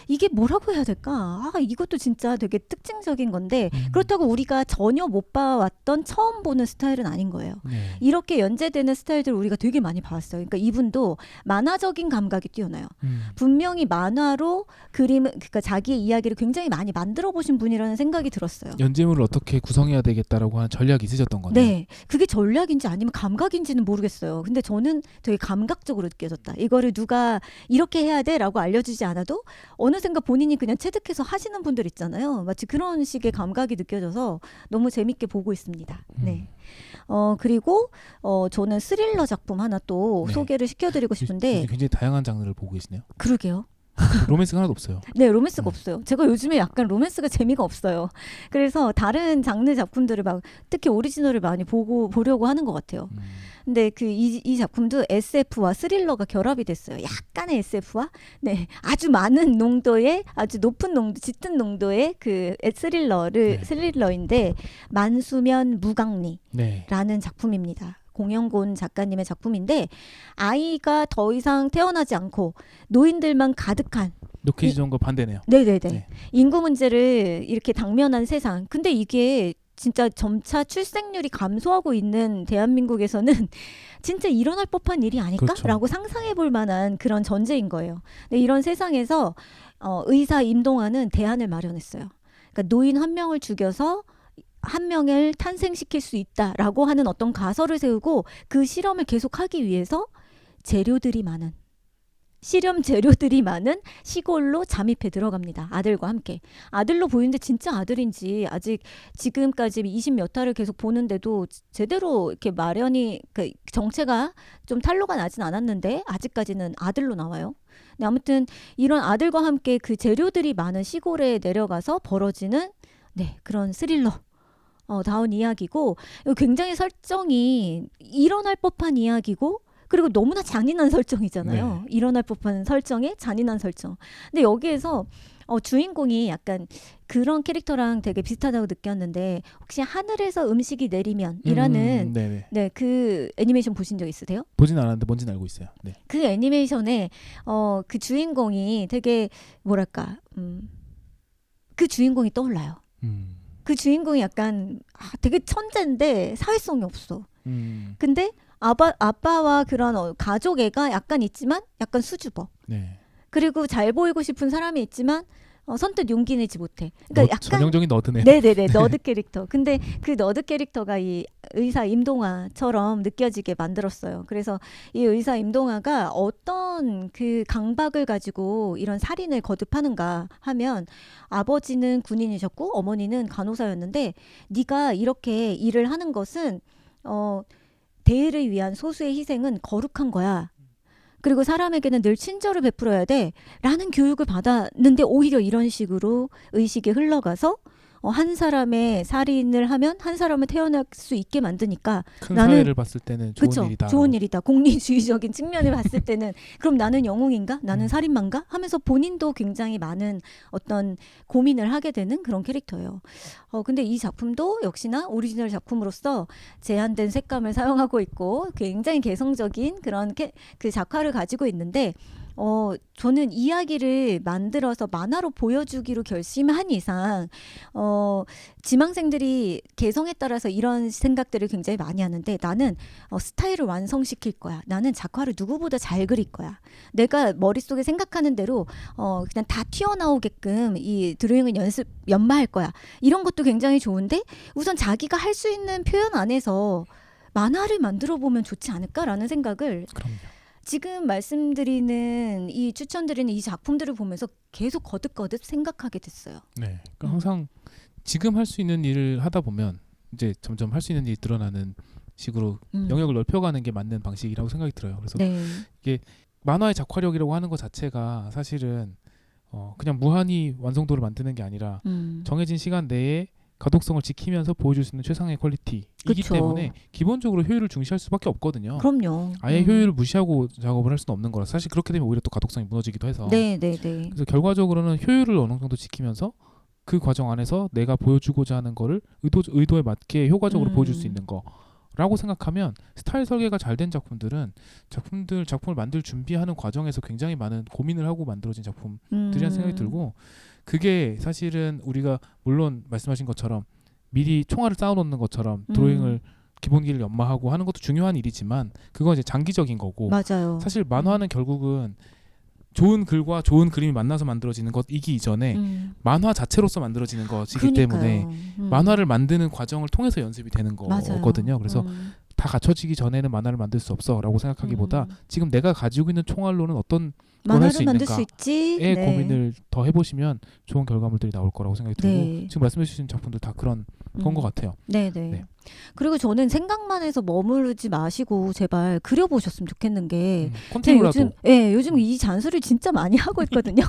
이게 뭐라고 해야 될까? 이것도 진짜 되게 특징적인 건데 그렇다고 우리가 전혀 못 봐왔던 처음 보는 스타일은 아닌 거예요. 네. 이렇게 연재되는 스타일들을 우리가 되게 많이 봤어요. 그러니까 이분도 만화적인 감각이 뛰어나요. 분명히 만화로 그러니까 자기의 이야기를 굉장히 많이 만들어 보신 분이라는 생각이 들었어요. 연재물을 어떻게 구성해야 되겠다라고 하는 전략이 있으셨던 거네요. 네, 그게 전략인지 아니면 감각인지는 모르겠어요. 근데 저는 되게 감각적으로 느껴졌다. 이거를 누가 이렇게 해야 돼라고 알려주지 않아도 어느샌가 본인이 그냥 체득해서 하시는 분들 있잖아요. 마치 그런 식의 감각이 느껴져서 너무 재밌게 보고 있습니다. 네. 그리고 저는 스릴러 작품 하나 또 네. 소개를 시켜드리고 싶은데 굉장히 다양한 장르를 보고 계시네요. 그러게요. 로맨스가 하나도 없어요. 네, 로맨스가 네. 없어요. 제가 요즘에 약간 로맨스가 재미가 없어요. 그래서 다른 장르 작품들을 막 특히 오리지널을 많이 보려고 하는 것 같아요. 근데 이 작품도 SF와 스릴러가 결합이 됐어요. 약간의 SF와 네, 아주 많은 농도의 아주 높은 농도, 짙은 농도의 그 네. 스릴러인데 만수면 무강리라는 네. 작품입니다. 공영곤 작가님의 작품인데 아이가 더 이상 태어나지 않고 노인들만 가득한 노키즈존과 반대네요. 네네네. 네. 인구 문제를 이렇게 당면한 세상. 근데 이게 진짜 점차 출생률이 감소하고 있는 대한민국에서는 진짜 일어날 법한 일이 아닐까라고 그렇죠. 상상해 볼 만한 그런 전제인 거예요. 근데 이런 세상에서 의사 임동환은 대안을 마련했어요. 그러니까 노인 한 명을 죽여서 한 명을 탄생시킬 수 있다라고 하는 어떤 가설을 세우고 그 실험을 계속하기 위해서 재료들이 많은 실험 재료들이 많은 시골로 잠입해 들어갑니다. 아들과 함께. 아들로 보이는데 진짜 아들인지 아직 지금까지 20 몇 화를 계속 보는데도 제대로 이렇게 마련이 그 정체가 좀 탄로가 나진 않았는데 아직까지는 아들로 나와요. 근데 아무튼 이런 아들과 함께 그 재료들이 많은 시골에 내려가서 벌어지는 네, 그런 스릴러 다운 이야기고 굉장히 설정이 일어날 법한 이야기고 그리고 너무나 잔인한 설정이잖아요. 네. 일어날 법한 설정에 잔인한 설정. 근데 여기에서 주인공이 약간 그런 캐릭터랑 되게 비슷하다고 느꼈는데 혹시 하늘에서 음식이 내리면이라는 네네. 네, 그 애니메이션 보신 적 있으세요? 보진 않았는데 뭔지는 알고 있어요. 네. 그 애니메이션에 그 주인공이 되게 뭐랄까 그 주인공이 떠올라요. 음. 그 주인공이 약간 되게 천재인데 사회성이 없어. 근데 아빠와 그런 가족 애가 약간 있지만 약간 수줍어. 네. 그리고 잘 보이고 싶은 사람이 있지만 선뜻 용기 내지 못해. 그러니까 약간 전형적인 너드네요. 네네네 너드 캐릭터. 근데 그 너드 캐릭터가 이 의사 임동화처럼 느껴지게 만들었어요. 그래서 이 의사 임동화가 어떤 그 강박을 가지고 이런 살인을 거듭하는가 하면 아버지는 군인이셨고 어머니는 간호사였는데 네가 이렇게 일을 하는 것은 대의를 위한 소수의 희생은 거룩한 거야. 그리고 사람에게는 늘 친절을 베풀어야 돼 라는 교육을 받았는데 오히려 이런 식으로 의식이 흘러가서 한 사람의 살인을 하면 한 사람을 태어날 수 있게 만드니까 큰 나는 사회를 봤을 때는 좋은 그쵸, 일이다. 좋은 일이다. 공리주의적인 측면을 봤을 때는 그럼 나는 영웅인가? 나는 음. 살인마인가? 하면서 본인도 굉장히 많은 어떤 고민을 하게 되는 그런 캐릭터예요. 근데 이 작품도 역시나 오리지널 작품으로서 제한된 색감을 사용하고 있고 굉장히 개성적인 그런 그 작화를 가지고 있는데 저는 이야기를 만들어서 만화로 보여주기로 결심한 이상 지망생들이 개성에 따라서 이런 생각들을 굉장히 많이 하는데 나는 스타일을 완성시킬 거야. 나는 작화를 누구보다 잘 그릴 거야. 내가 머릿속에 생각하는 대로 그냥 다 튀어나오게끔 이 드로잉을 연마할 거야. 이런 것도 굉장히 좋은데 우선 자기가 할 수 있는 표현 안에서 만화를 만들어 보면 좋지 않을까라는 생각을 그럼요. 지금 말씀드리는 이 추천드리는 이 작품들을 보면서 계속 거듭거듭 생각하게 됐어요. 네. 그러니까 항상 지금 할 수 있는 일을 하다 보면 이제 점점 할 수 있는 일이 드러나는 식으로 영역을 넓혀가는 게 맞는 방식이라고 생각이 들어요. 그래서 네. 만화의 작화력이라고 하는 것 자체가 사실은 그냥 무한히 완성도를 만드는 게 아니라 정해진 시간 내에 가독성을 지키면서 보여줄 수 있는 최상의 퀄리티이기 그쵸. 때문에 기본적으로 효율을 중시할 수밖에 없거든요. 그럼요. 아예 효율을 무시하고 작업을 할 수는 없는 거라 사실 그렇게 되면 오히려 또 가독성이 무너지기도 해서 네. 그래서 결과적으로는 효율을 어느 정도 지키면서 그 과정 안에서 내가 보여주고자 하는 거를 의도에 맞게 효과적으로 보여줄 수 있는 거라고 생각하면 스타일 설계가 잘 된 작품들은 작품을 만들 준비하는 과정에서 굉장히 많은 고민을 하고 만들어진 작품들이라는 생각이 들고 그게 사실은 우리가 물론 말씀하신 것처럼 미리 총알을 쌓아놓는 것처럼 드로잉을 기본기를 연마하고 하는 것도 중요한 일이지만 그건 이제 장기적인 거고 맞아요. 사실 만화는 결국은 좋은 글과 좋은 그림이 만나서 만들어지는 것이기 이전에 만화 자체로서 만들어지는 것이기 때문에 만화를 만드는 과정을 통해서 연습이 되는 거거든요. 그래서 다 갖춰지기 전에는 만화를 만들 수 없어라고 생각하기보다 지금 내가 가지고 있는 총알로는 어떤 걸 할 수 만화를 만들 수 있는가에 있지. 네. 고민을 더 해보시면 좋은 결과물들이 나올 거라고 생각이 들고 네. 지금 말씀해 주신 작품들 다 그런 건 것 같아요. 네네. 네. 그리고 저는 생각만 해서 머무르지 마시고 제발 그려보셨으면 좋겠는 게 제가 컨텐츠라도 요즘 이 잔소리를 진짜 많이 하고 있거든요.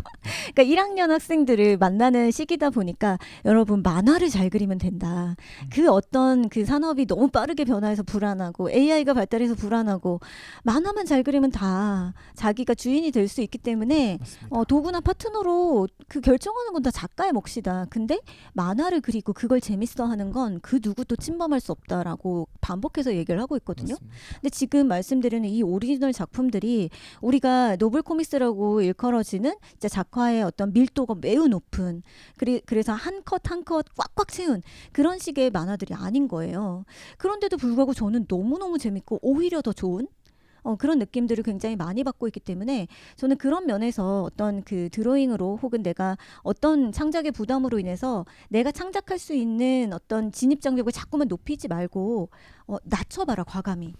그러니까 1학년 학생들을 만나는 시기다 보니까 여러분 만화를 잘 그리면 된다. 그 어떤 그 산업이 너무 빠르게 변화해서 불안하고 AI가 발달해서 불안하고 만화만 잘 그리면 다 자기가 주인이 될 수 있기 때문에 맞습니다. 도구나 파트너로 그 결정하는 건 다 작가의 몫이다. 근데 만화를 그리고 그걸 재밌어 하는 건 그 누구도 침범할 수 없다라고 반복해서 얘기를 하고 있거든요. 맞습니다. 근데 지금 말씀드리는 이 오리지널 작품들이 우리가 노블 코믹스라고 일컬어지는 진짜 작화의 어떤 밀도가 매우 높은 그래서 한 컷 한 컷 꽉꽉 채운 그런 식의 만화들이 아닌 거예요. 그런데도 불구하고 저는 너무너무 재밌고 오히려 더 좋은 그런 느낌들을 굉장히 많이 받고 있기 때문에 저는 그런 면에서 어떤 그 드로잉으로 혹은 내가 어떤 창작의 부담으로 인해서 내가 창작할 수 있는 어떤 진입 장벽을 자꾸만 높이지 말고 낮춰봐라 과감히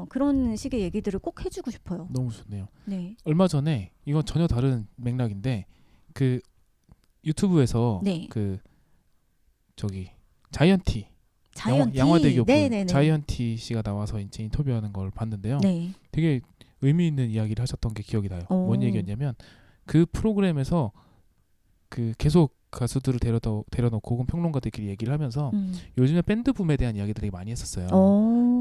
그런 식의 얘기들을 꼭 해주고 싶어요. 너무 좋네요. 네. 얼마 전에 이건 전혀 다른 맥락인데 그 유튜브에서 네. 그 저기 자이언티 자이언티. 양화대교 네네네. 자이언티 씨가 나와서 이제 인터뷰하는 걸 봤는데요. 네. 되게 의미 있는 이야기를 하셨던 게 기억이 나요. 오. 뭔 얘기였냐면 그 프로그램에서 그 계속 가수들을 데려놓고 혹은 평론가들끼리 얘기를 하면서 요즘에 밴드 붐에 대한 이야기들을 되게 많이 했었어요.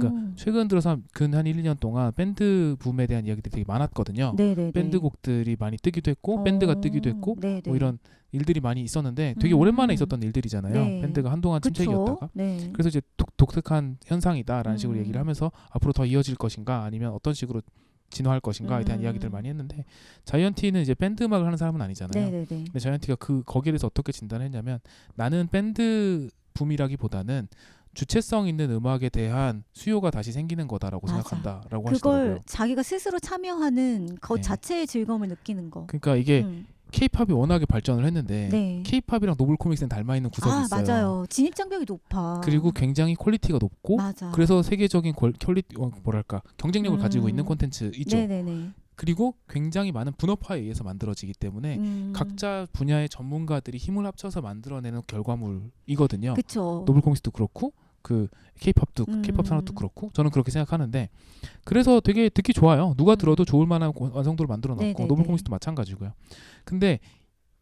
그러니까 최근 들어서 근 한 1, 2년 동안 밴드 붐에 대한 이야기들이 되게 많았거든요. 네네네. 밴드곡들이 많이 뜨기도 했고 밴드가 뜨기도 했고 네네. 뭐 이런 일들이 많이 있었는데 되게 오랜만에 있었던 일들이잖아요. 네. 밴드가 한동안 그쵸? 침체기였다가 네. 그래서 이제 독특한 현상이다라는 식으로 얘기를 음. 하면서 앞으로 더 이어질 것인가 아니면 어떤 식으로 진화할 것인가에 대한 이야기들을 많이 했는데 자이언티는 이제 밴드 음악을 하는 사람은 아니잖아요. 네네네. 근데 자이언티가 거기에 대해서 어떻게 진단했냐면 나는 밴드 붐이라기보다는 주체성 있는 음악에 대한 수요가 다시 생기는 거다라고 맞아. 생각한다라고 그걸 하시더라고요. 자기가 스스로 참여하는 것 네. 자체의 즐거움을 느끼는 거. 그러니까 이게 케이팝이 워낙에 발전을 했는데 네. 케이팝이랑 노블 코믹스는 닮아 있는 구석이 있어요. 맞아요. 진입 장벽이 높아. 그리고 굉장히 퀄리티가 높고 맞아. 그래서 세계적인 퀄리티 뭐랄까 경쟁력을 가지고 있는 음. 콘텐츠 있죠. 네네네. 그리고 굉장히 많은 분업화에 의해서 만들어지기 때문에 각자 분야의 전문가들이 힘을 합쳐서 만들어내는 결과물이거든요. 그쵸. 노블 코믹스도 그렇고 그 케이팝도 케이팝 산업도 그렇고 저는 그렇게 생각하는데 그래서 되게 듣기 좋아요. 누가 들어도 좋을 만한 완성도를 만들어 놨고 네네네. 노블 코믹스도 마찬가지고요. 근데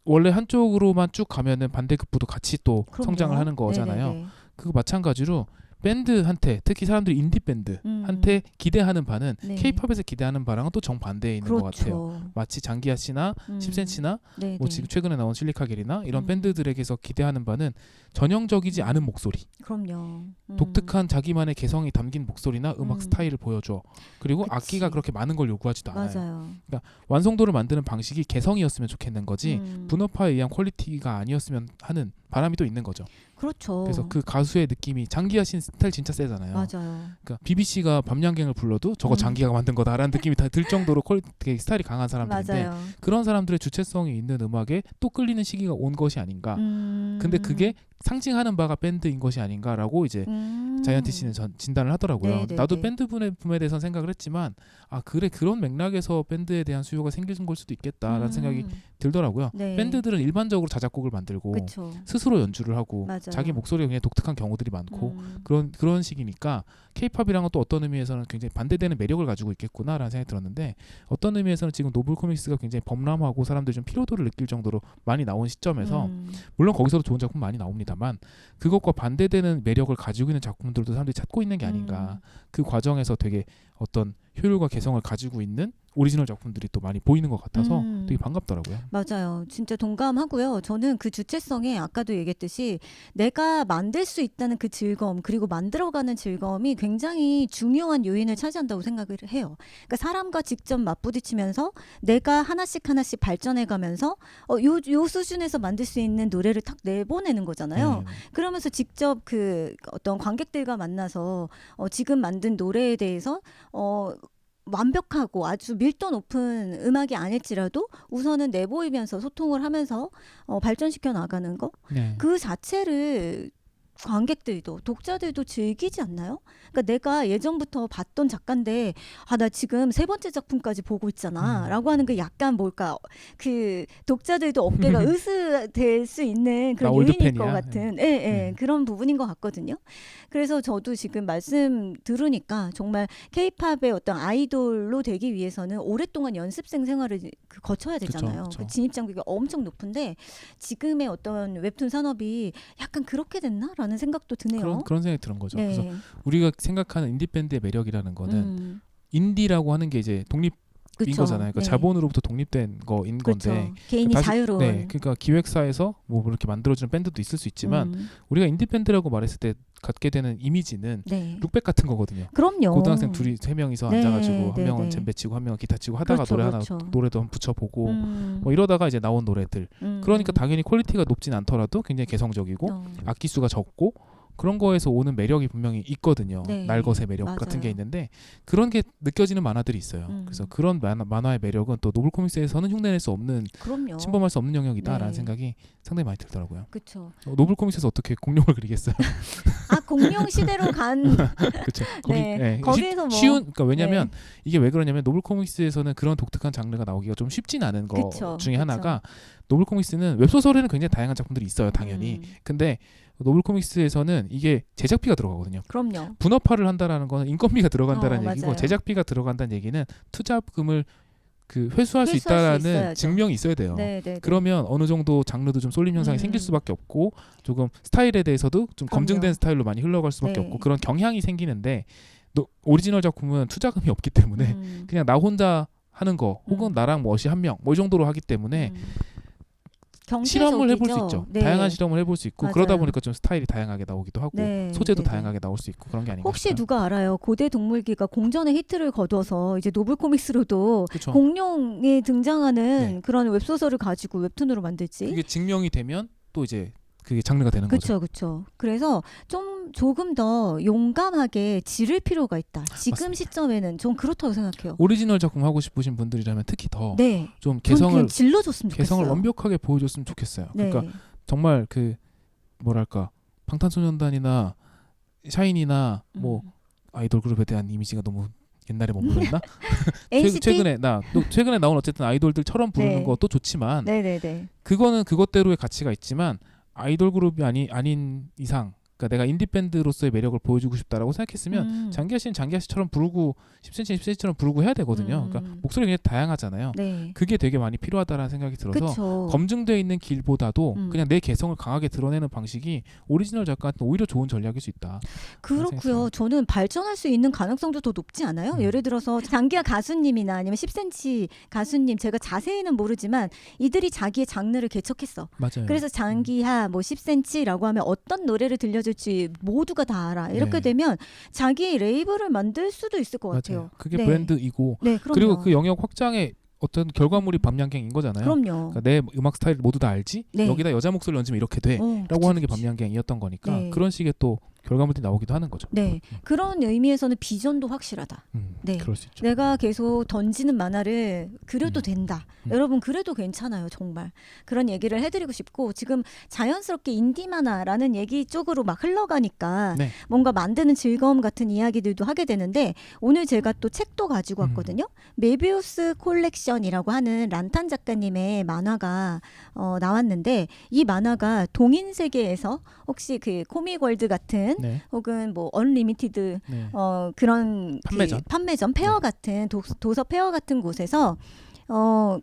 원래 한쪽으로만 쭉 가면은 반대급부도 같이 또 그럼요. 성장을 하는 거잖아요. 네네네. 그거 마찬가지로 밴드한테 특히 사람들이 인디 밴드한테 기대하는 바는 네. 케이팝에서 기대하는 바랑은 또 정반대에 있는 것 같아요. 그렇죠. 마치 장기하 씨나 10cm나 네네. 뭐 지금 최근에 나온 실리카겔이나 이런 음. 밴드들에게서 기대하는 바는 전형적이지 않은 목소리, 그럼요. 독특한 자기만의 개성이 담긴 목소리나 음악 스타일을 보여줘. 그리고 그치. 악기가 그렇게 많은 걸 요구하지도 않아요. 맞아요. 완성도를 만드는 방식이 개성이었으면 좋겠는 거지 분업화에 의한 퀄리티가 아니었으면 하는 바람이 또 있는 거죠. 그렇죠. 그래서 그 가수의 느낌이 장기하 씨 스타일 진짜 세잖아요. 맞아요. 그러니까 BBC가 밤양갱을 불러도 저거 장기하가 만든 거다라는 느낌이 다 들 정도로 되게 스타일이 강한 사람들인데 맞아요. 그런 사람들의 주체성이 있는 음악에 또 끌리는 시기가 온 것이 아닌가. 근데 그게 상징하는 바가 밴드인 것이 아닌가라고 이제 자이언티 씨는 진단을 하더라고요. 네네네. 나도 밴드 붐에 대해서 생각을 했지만 그래 그런 맥락에서 밴드에 대한 수요가 생기는 걸 수도 있겠다라는 생각이 들더라고요. 네. 밴드들은 일반적으로 자작곡을 만들고 그쵸. 스스로 연주를 하고 맞아요. 자기 목소리가 굉장히 독특한 경우들이 많고 그런 식이니까 케이팝이랑은 또 어떤 의미에서는 굉장히 반대되는 매력을 가지고 있겠구나라는 생각이 들었는데 어떤 의미에서는 지금 노블 코믹스가 굉장히 범람하고 사람들이 좀 피로도를 느낄 정도로 많이 나온 시점에서 물론 거기서도 좋은 작품 많이 나옵니다만 그것과 반대되는 매력을 가지고 있는 작품들도 사람들이 찾고 있는 게 아닌가. 그 과정에서 되게 어떤 효율과 개성을 가지고 있는 오리지널 작품들이 또 많이 보이는 것 같아서 되게 반갑더라고요. 맞아요. 진짜 동감하고요. 저는 그 주체성에 아까도 얘기했듯이 내가 만들 수 있다는 그 즐거움 그리고 만들어가는 즐거움이 굉장히 중요한 요인을 차지한다고 생각을 해요. 그러니까 사람과 직접 맞부딪히면서 내가 하나씩 발전해가면서 요 수준에서 만들 수 있는 노래를 탁 내보내는 거잖아요. 그러면서 직접 그 어떤 관객들과 만나서 지금 만든 노래에 대해서 완벽하고 아주 밀도 높은 음악이 아닐지라도 우선은 내보이면서 소통을 하면서 발전시켜 나가는 거. 네. 그 자체를 관객들도 독자들도 즐기지 않나요? 그러니까 내가 예전부터 봤던 작가인데 나 지금 세 번째 작품까지 보고 있잖아라고 하는 그 약간 뭘까 그 독자들도 어깨가 으스될 수 있는 나 그런 올드 요인일 것 팬이야. 같은 그런 부분인 것 같거든요. 그래서 저도 지금 말씀 들으니까 정말 케이팝의 어떤 아이돌로 되기 위해서는 오랫동안 연습생 생활을 거쳐야 되잖아요. 그쵸. 그 진입 장벽이 엄청 높은데 지금의 어떤 웹툰 산업이 약간 그렇게 됐나라는 생각도 드네요. 그런 생각이 드는 거죠. 네. 그래서 우리가 생각하는 인디밴드의 매력이라는 거는 음, 인디라고 하는 게 이제 독립인 그쵸. 거잖아요. 그러니까 네. 자본으로부터 독립된 거인 그렇죠. 건데 개인이 다시- 자유로운. 네, 그러니까 기획사에서 뭐 이렇게 만들어주는 밴드도 있을 수 있지만 음, 우리가 인디밴드라고 말했을 때 갖게 되는 이미지는 네. 룩백 같은 거거든요. 그럼요. 고등학생 둘이 세 명이서 네, 앉아가지고 한 네, 명은 네. 젬베 치고 한 명은 기타 치고 하다가 그렇죠, 노래 그렇죠. 하나 노래도 한번 붙여보고 음, 뭐 이러다가 이제 나온 노래들. 그러니까 음. 당연히 퀄리티가 높진 않더라도 굉장히 개성적이고 어, 악기 수가 적고 그런 거에서 오는 매력이 분명히 있거든요. 네. 날것의 매력 같은 게 맞아요. 있는데 그런 게 느껴지는 만화들이 있어요. 그래서 그런 만화의 매력은 또 노블 코믹스에서는 흉내낼 수 없는 그럼요. 침범할 수 없는 영역이다라는 네. 생각이 상당히 많이 들더라고요. 그렇죠. 노블 코믹스에서 어떻게 공룡을 그리겠어요? 공룡 시대로 간 그렇죠. 네. 거기에서 뭐 쉬운 그러니까 왜냐면 이게 왜 그러냐면 노블 코믹스에서는 그런 독특한 장르가 나오기가 좀 쉽진 않은 거 그쵸, 중에 그쵸. 하나가 노블 코믹스는 웹소설에는 굉장히 다양한 작품들이 있어요, 당연히. 근데 노블 코믹스에서는 이게 제작비가 들어가거든요. 그럼요. 분업화를 한다라는 거는 인건비가 들어간다는 얘기고 맞아요. 제작비가 들어간다는 얘기는 투자금을 그 회수할 수 회수할 수 있다라는 있어야죠. 증명이 있어야 돼요. 네, 네. 그러면 어느 정도 장르도 좀 쏠림 현상이 생길 수밖에 없고 조금 스타일에 대해서도 좀 그럼요. 검증된 스타일로 많이 흘러갈 수밖에 네. 없고 그런 경향이 생기는데 오리지널 작품은 투자금이 없기 때문에 그냥 나 혼자 하는 거 혹은 나랑 뭐 어시 한 명 뭐 이 정도로 하기 때문에 실험을 해볼 수 있죠. 네. 다양한 실험을 해볼 수 있고 맞아요. 그러다 보니까 좀 스타일이 다양하게 나오기도 하고 네, 소재도 네, 네. 다양하게 나올 수 있고 그런 게 아닌가 혹시 싶어요. 누가 알아요? 고대 동물기가 공전의 히트를 거둬서 이제 노블 코믹스로도 그렇죠. 공룡에 등장하는 네. 그런 웹소설을 가지고 웹툰으로 만들지. 그게 증명이 되면 또 이제 그게 장르가 되는 거죠. 그렇죠, 그렇죠. 그래서 조금 더 용감하게 지를 필요가 있다. 지금 맞습니다. 시점에는 좀 그렇다고 생각해요. 오리지널 작품 하고 싶으신 분들이라면 특히 더 좀 네, 전 개성을 그냥 질러줬으면 좋겠어요. 개성을 완벽하게 보여줬으면 좋겠어요. 네. 그러니까 정말 그 뭐랄까 방탄소년단이나 샤인이나 뭐 아이돌 그룹에 대한 이미지가 너무 옛날에 머물렀나? NCT? 최근에 나온 어쨌든 아이돌들처럼 부르는 네. 것도 좋지만 네네네. 그거는 그것대로의 가치가 있지만 아이돌 그룹이 아닌 이상 그러니까 내가 인디 밴드로서의 매력을 보여주고 싶다라고 생각했으면 장기하 씨는 장기하 씨처럼 부르고 10cm 10cm처럼 부르고 해야 되거든요. 그러니까 목소리가 굉장히 다양하잖아요. 네. 그게 되게 많이 필요하다라는 생각이 들어서 그쵸. 검증되어 있는 길보다도 그냥 내 개성을 강하게 드러내는 방식이 오리지널 작가한테 오히려 좋은 전략일 수 있다. 그렇고요. 저는 발전할 수 있는 가능성도 더 높지 않아요? 예를 들어서 장기하 가수님이나 아니면 10cm 가수님 제가 자세히는 모르지만 이들이 자기의 장르를 개척했어. 맞아요. 그래서 장기하 뭐 10cm라고 하면 어떤 노래를 들려줄지 모두가 다 알아. 이렇게 네. 되면 자기 레이블을 만들 수도 있을 것 같아요. 맞아요. 그게 네. 브랜드이고 네, 그럼요. 그리고 그 영역 확장의 어떤 결과물이 밤양갱인 거잖아요. 그럼요. 그러니까 내 음악 스타일 모두 다 알지? 네. 여기다 여자 목소리를 얹으면 이렇게 돼. 라고 하는 게 그치. 밤양갱이었던 거니까 네. 그런 식의 또 결과물들이 나오기도 하는 거죠. 네, 그런 의미에서는 비전도 확실하다. 네. 그럴 수 있죠. 내가 계속 던지는 만화를 그려도 된다. 음. 여러분 그래도 괜찮아요. 정말. 그런 얘기를 해드리고 싶고 지금 자연스럽게 인디 만화라는 얘기 쪽으로 막 흘러가니까 네. 뭔가 만드는 즐거움 같은 이야기들도 하게 되는데 오늘 제가 또 책도 가지고 왔거든요. 메비우스 콜렉션이라고 하는 란탄 작가님의 만화가 나왔는데 이 만화가 동인 세계에서 혹시 그 코믹월드 같은 네. 혹은 뭐 언리미티드 네. 그런 판매점? 판매점 페어 네. 같은 도서 페어 같은 곳에서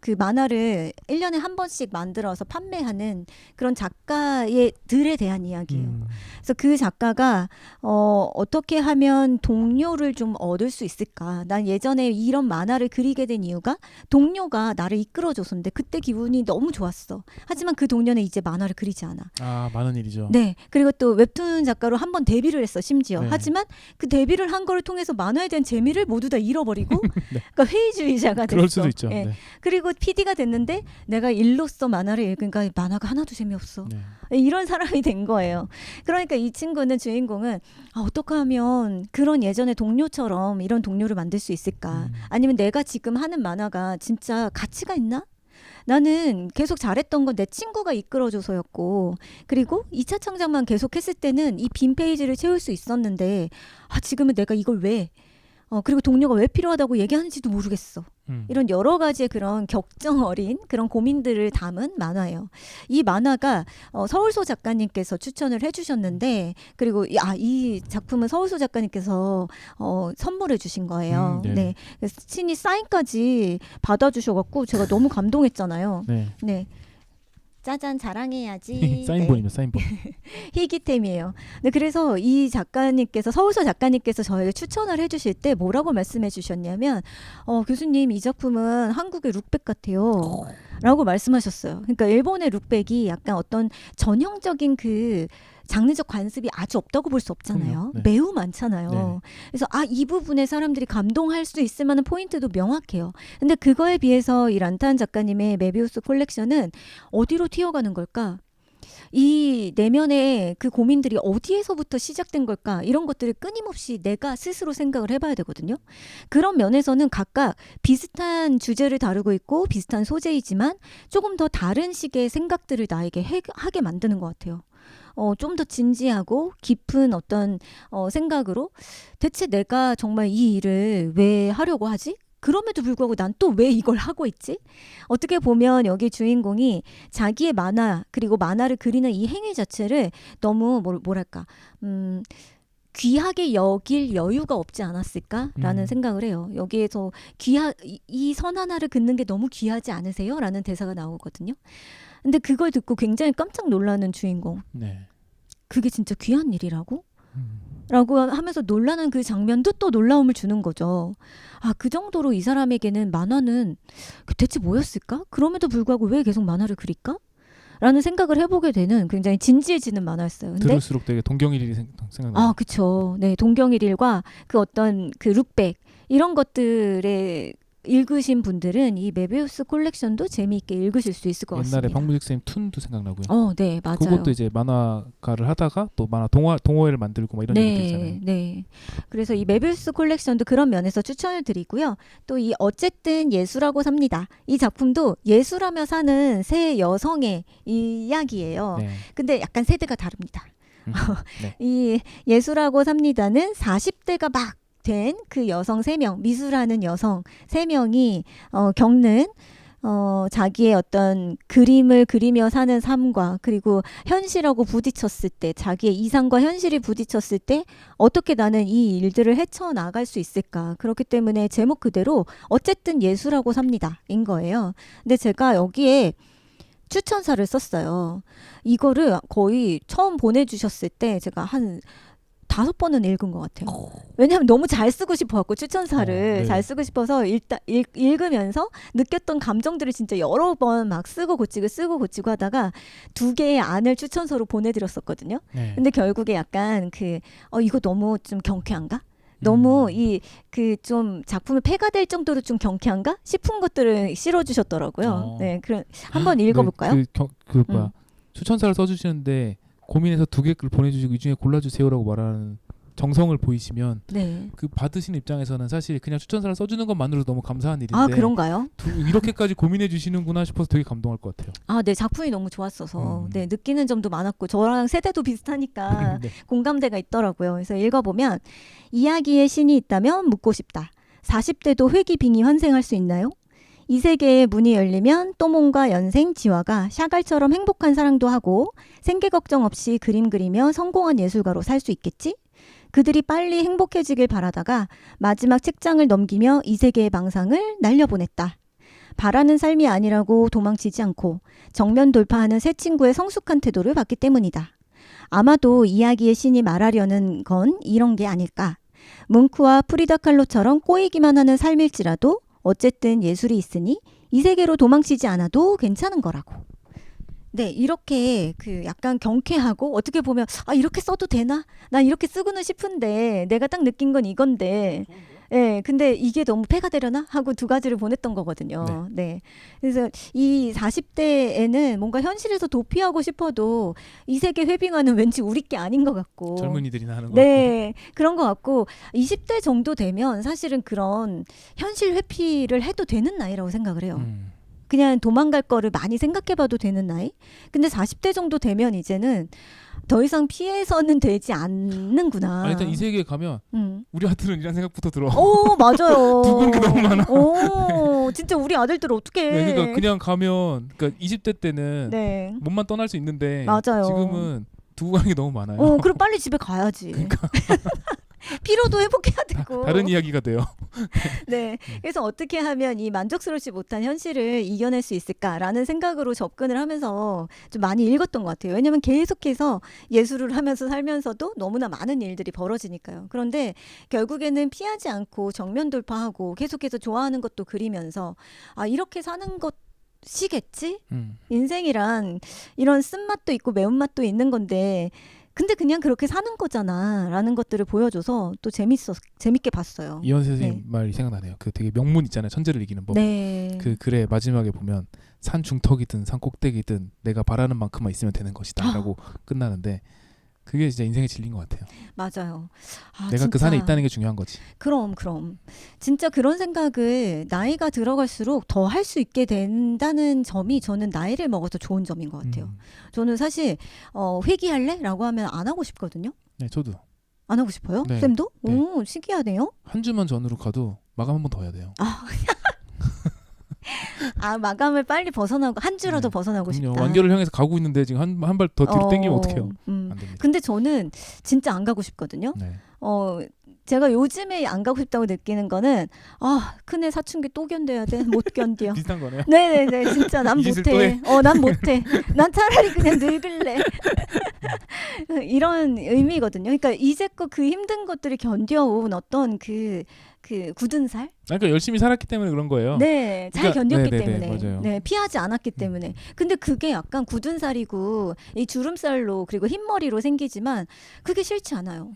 그 만화를 1년에 한 번씩 만들어서 판매하는 그런 작가들에 대한 이야기예요. 그래서 그 작가가 어떻게 하면 동료를 좀 얻을 수 있을까? 난 예전에 이런 만화를 그리게 된 이유가 동료가 나를 이끌어줬었는데 그때 기분이 너무 좋았어. 하지만 그 동료는 이제 만화를 그리지 않아. 많은 일이죠. 네. 그리고 또 웹툰 작가로 한 번 데뷔를 했어, 심지어. 네. 하지만 그 데뷔를 한 거를 통해서 만화에 대한 재미를 모두 다 잃어버리고 네. 그러니까 회의주의자가 됐어. 그럴 수도 있죠. 예. 네. 그리고 PD가 됐는데 내가 일로서 만화를 읽으니까 만화가 하나도 재미없어. 네. 이런 사람이 된 거예요. 그러니까 이 친구는 주인공은 어떻게 하면 그런 예전의 동료처럼 이런 동료를 만들 수 있을까? 아니면 내가 지금 하는 만화가 진짜 가치가 있나? 나는 계속 잘했던 건 내 친구가 이끌어줘서였고, 그리고 2차 창작만 계속 했을 때는 이 빈 페이지를 채울 수 있었는데, 지금은 내가 이걸 왜, 그리고 동료가 왜 필요하다고 얘기하는지도 모르겠어. 이런 여러 가지의 그런 격정 어린 그런 고민들을 담은 만화예요. 이 만화가 서울소 작가님께서 추천을 해주셨는데, 그리고 이 작품은 서울소 작가님께서 선물해 주신 거예요. 네네. 네, 그래서 친히 사인까지 받아주셔갖고 제가 너무 감동했잖아요. 네. 네. 짜잔, 자랑해야지. 사인본이요, 사인본. 희귀템이에요. 네, 그래서 이 작가님께서 서울서 작가님께서 저에게 추천을 해주실 때 뭐라고 말씀해 주셨냐면 교수님 이 작품은 한국의 룩백 같아요 라고 말씀하셨어요. 그러니까 일본의 룩백이 약간 어떤 전형적인 그 장르적 관습이 아주 없다고 볼 수 없잖아요. 네. 매우 많잖아요. 네. 그래서 이 부분에 사람들이 감동할 수 있을 만한 포인트도 명확해요. 근데 그거에 비해서 이 란탄 작가님의 메비우스 콜렉션은 어디로 튀어가는 걸까? 이 내면의 그 고민들이 어디에서부터 시작된 걸까? 이런 것들을 끊임없이 내가 스스로 생각을 해봐야 되거든요. 그런 면에서는 각각 비슷한 주제를 다루고 있고 비슷한 소재이지만 조금 더 다른 식의 생각들을 나에게 하게 만드는 것 같아요. 좀 더 진지하고 깊은 어떤 생각으로 대체 내가 정말 이 일을 왜 하려고 하지? 그럼에도 불구하고 난 또 왜 이걸 하고 있지? 어떻게 보면 여기 주인공이 자기의 만화 그리고 만화를 그리는 이 행위 자체를 너무 뭐랄까 귀하게 여길 여유가 없지 않았을까라는 생각을 해요. 여기에서 이 선 하나를 긋는 게 너무 귀하지 않으세요? 라는 대사가 나오거든요. 근데 그걸 듣고 굉장히 깜짝 놀라는 주인공. 네. 그게 진짜 귀한 일이라고? 라고 하면서 놀라는 그 장면도 또 놀라움을 주는 거죠. 그 정도로 이 사람에게는 만화는 대체 뭐였을까? 그럼에도 불구하고 왜 계속 만화를 그릴까? 라는 생각을 해보게 되는 굉장히 진지해지는 만화였어요. 근데 들을수록 되게 동경일이 생각나요. 그쵸. 네, 동경일일과 그 어떤 그 룩백 이런 것들에 읽으신 분들은 이 메비우스 콜렉션도 재미있게 읽으실 수 있을 것 옛날에 같습니다. 박무직 선생님 툰도 생각나고요. 네, 맞아요. 그것도 이제 만화가를 하다가 또 만화 동호회를 만들고 막 이런 얘기도 있잖아요. 네. 그래서 이 메비우스 콜렉션도 그런 면에서 추천을 드리고요. 또 이 어쨌든 예수라고 삽니다. 이 작품도 예수라며 사는 세 여성의 이야기예요. 네. 근데 약간 세대가 다릅니다. 네. 이 예수라고 삽니다는 40대가 막 된 그 여성 3명, 미술하는 여성 3명이 겪는 자기의 어떤 그림을 그리며 사는 삶과 그리고 현실하고 부딪혔을 때 자기의 이상과 현실이 부딪혔을 때 어떻게 나는 이 일들을 헤쳐나갈 수 있을까. 그렇기 때문에 제목 그대로 어쨌든 예수라고 삽니다 인 거예요. 근데 제가 여기에 추천사를 썼어요. 이거를 거의 처음 보내주셨을 때 제가 한 5번은 읽은 것 같아요. 왜냐하면 너무 잘 쓰고 싶어갖고 추천사를 네. 잘 쓰고 싶어서 읽으면서 느꼈던 감정들을 진짜 여러 번 막 쓰고 고치고 하다가 2개의 안을 추천서로 보내드렸었거든요. 네. 근데 결국에 약간 이거 너무 좀 경쾌한가? 너무 이 그 좀 작품이 폐가 될 정도로 좀 경쾌한가 싶은 것들을 실어주셨더라고요. 네, 한번 읽어볼까요? 그 추천사를 써주시는데 고민해서 2개를 보내주시고 이 중에 골라주세요라고 말하는 정성을 보이시면 네. 그 받으신 입장에서는 사실 그냥 추천사를 써주는 것만으로도 너무 감사한 일인데 그런가요? 이렇게까지 고민해 주시는구나 싶어서 되게 감동할 것 같아요. 네, 작품이 너무 좋았어서 네, 느끼는 점도 많았고 저랑 세대도 비슷하니까 네. 공감대가 있더라고요. 그래서 읽어보면 이야기에 신이 있다면 묻고 싶다. 40대도 회귀빙이 환생할 수 있나요? 이 세계의 문이 열리면 또몬과 연생, 지화가 샤갈처럼 행복한 사랑도 하고 생계 걱정 없이 그림 그리며 성공한 예술가로 살 수 있겠지? 그들이 빨리 행복해지길 바라다가 마지막 책장을 넘기며 이 세계의 망상을 날려보냈다. 바라는 삶이 아니라고 도망치지 않고 정면 돌파하는 새 친구의 성숙한 태도를 봤기 때문이다. 아마도 이야기의 신이 말하려는 건 이런 게 아닐까. 뭉크와 프리다 칼로처럼 꼬이기만 하는 삶일지라도 어쨌든 예술이 있으니 이 세계로 도망치지 않아도 괜찮은 거라고. 네, 이렇게 약간 경쾌하고 어떻게 보면 이렇게 써도 되나? 난 이렇게 쓰고는 싶은데 내가 딱 느낀 건 이건데 근데 이게 너무 폐가 되려나? 하고 2가지를 보냈던 거거든요. 네. 그래서 이 40대에는 뭔가 현실에서 도피하고 싶어도 이 세계 회빙하는 왠지 우리 게 아닌 것 같고. 젊은이들이나 하는 거. 네. 그런 것 같고 20대 정도 되면 사실은 그런 현실 회피를 해도 되는 나이라고 생각을 해요. 그냥 도망갈 거를 많이 생각해봐도 되는 나이. 근데 40대 정도 되면 이제는 더 이상 피해서는 되지 않는구나. 일단 이 세계에 가면 우리 아들은 이런 생각부터 들어. 오, 맞아요. 두고온 게 너무 많아. 오, 진짜 우리 아들들 어떻게? 네, 그러니까 그냥 가면 그러니까 20대 때는 네. 몸만 떠날 수 있는데 맞아요. 지금은 두고 가는 게 너무 많아요. 그럼 빨리 집에 가야지. 그러니까. 피로도 회복해야 되고. 다른 이야기가 돼요. 네. 그래서 어떻게 하면 이 만족스럽지 못한 현실을 이겨낼 수 있을까라는 생각으로 접근을 하면서 좀 많이 읽었던 것 같아요. 왜냐하면 계속해서 예술을 하면서 살면서도 너무나 많은 일들이 벌어지니까요. 그런데 결국에는 피하지 않고 정면 돌파하고 계속해서 좋아하는 것도 그리면서 아, 이렇게 사는 것이겠지? 인생이란 이런 쓴맛도 있고 매운맛도 있는 건데 근데 그냥 그렇게 사는 거잖아 라는 것들을 보여줘서 또 재밌게 봤어요. 이현 선생님 네. 말이 생각나네요. 그 되게 명문 있잖아요. 천재를 이기는 법. 네. 그 글의 마지막에 보면 산 중턱이든 산 꼭대기든 내가 바라는 만큼만 있으면 되는 것이다 라고 끝나는데 그게 진짜 인생의 진리인 것 같아요. 맞아요. 아, 내가 그 진짜. 산에 있다는 게 중요한 거지. 그럼 진짜 그런 생각을 나이가 들어갈수록 더 할 수 있게 된다는 점이 저는 나이를 먹어서 좋은 점인 것 같아요. 저는 사실 회귀할래? 라고 하면 안 하고 싶거든요. 네, 저도 안 하고 싶어요? 네. 쌤도? 네. 오, 신기하네요. 한 주만 전으로 가도 마감 한 번 더 해야 돼요. 아, 마감을 빨리 벗어나고 한 주라도 네. 벗어나고 그럼요. 싶다. 완결을 향해서 가고 있는데 지금 한 발 더 뒤로 당기면 어떡해요? 안 됩니다. 근데 저는 진짜 안 가고 싶거든요. 네. 제가 요즘에 안 가고 싶다고 느끼는 거는 아, 큰애 사춘기 또 견뎌야 돼. 못 견뎌. 비슷한 거네요. 네네네. 진짜 난 이 짓을 못해. 난 못해. 난 차라리 그냥 늙을래. 이런 의미거든요. 그러니까 이제껏 그 힘든 것들을 견뎌온 어떤 그 굳은 살? 그러니까 열심히 살았기 때문에 그런 거예요. 네, 잘 그러니까, 견뎠기 네네네, 때문에, 맞아요. 네, 피하지 않았기 때문에. 근데 그게 약간 굳은 살이고 이 주름살로 그리고 흰머리로 생기지만 그게 싫지 않아요.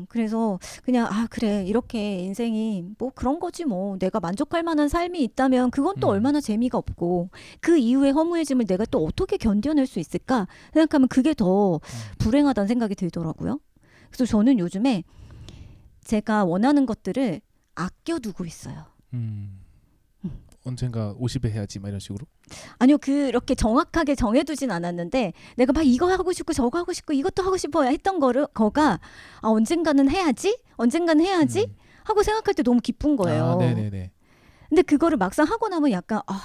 그래서 그냥 아 그래 이렇게 인생이 뭐 그런 거지 뭐 내가 만족할 만한 삶이 있다면 그건 또 얼마나 재미가 없고 그 이후의 허무해짐을 내가 또 어떻게 견뎌낼 수 있을까 생각하면 그게 더 불행하다는 생각이 들더라고요. 그래서 저는 요즘에 제가 원하는 것들을 아껴두고 있어요. 언젠가 50에 해야지 막 이런 식으로. 아니요, 그렇게 정확하게 정해두진 않았는데 내가 막 이거 하고 싶고 저거 하고 싶고 이것도 하고 싶어 했던 거가 아, 언젠가는 해야지 하고 생각할 때 너무 기쁜 거예요. 아, 네네네. 근데 그거를 막상 하고 나면 약간 아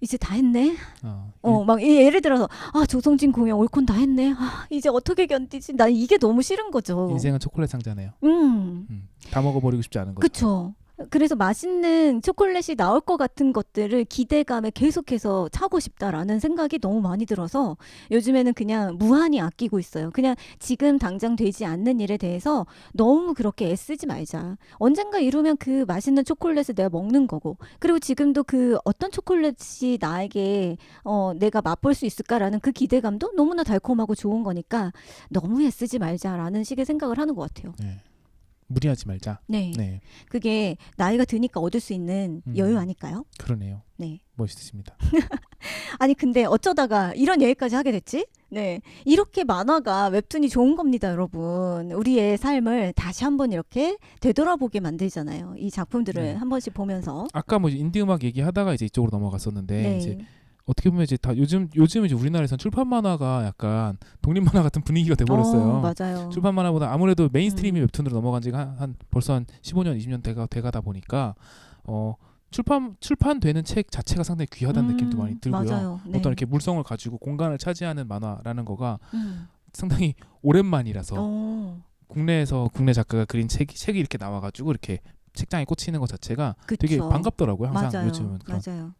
이제 다 했네. 막 예를 들어서 아 조성진 공연 올콘 다 했네. 아 이제 어떻게 견디지? 난 이게 너무 싫은 거죠. 인생은 초콜릿 상자네요. 다 먹어버리고 싶지 않은 거죠. 그렇죠. 그래서 맛있는 초콜릿이 나올 것 같은 것들을 기대감에 계속해서 차고 싶다라는 생각이 너무 많이 들어서 요즘에는 그냥 무한히 아끼고 있어요. 그냥 지금 당장 되지 않는 일에 대해서 너무 그렇게 애쓰지 말자. 언젠가 이루면 그 맛있는 초콜릿을 내가 먹는 거고 그리고 지금도 그 어떤 초콜릿이 나에게 내가 맛볼 수 있을까라는 그 기대감도 너무나 달콤하고 좋은 거니까 너무 애쓰지 말자라는 식의 생각을 하는 것 같아요. 네. 무리하지 말자. 네. 네. 그게 나이가 드니까 얻을 수 있는 여유 아닐까요? 그러네요. 네. 멋있으십니다. 아니 근데 어쩌다가 이런 얘기까지 하게 됐지? 네. 이렇게 만화가 웹툰이 좋은 겁니다, 여러분. 우리의 삶을 다시 한번 이렇게 되돌아보게 만들잖아요. 이 작품들을 네. 한 번씩 보면서. 아까 뭐 인디 음악 얘기하다가 이제 이쪽으로 넘어갔었는데 네. 이제 어떻게 보면 이제 다 요즘 이제 우리나라에선 출판 만화가 약간 독립 만화 같은 분위기가 돼 버렸어요. 맞아요. 출판 만화보다 아무래도 메인스트림이 웹툰으로 넘어간 지가 벌써 한 15년, 20년 돼가다 보니까 출판되는 책 자체가 상당히 귀하다는 느낌도 많이 들고요. 맞아요. 네. 어떤 이렇게 물성을 가지고 공간을 차지하는 만화라는 거가 상당히 오랜만이라서 국내에서 국내 작가가 그린 책이 이렇게 나와가지고 이렇게 책장에 꽂히는 것 자체가 되게 그쵸. 반갑더라고요. 항상 맞아요. 요즘은 그런 맞아요.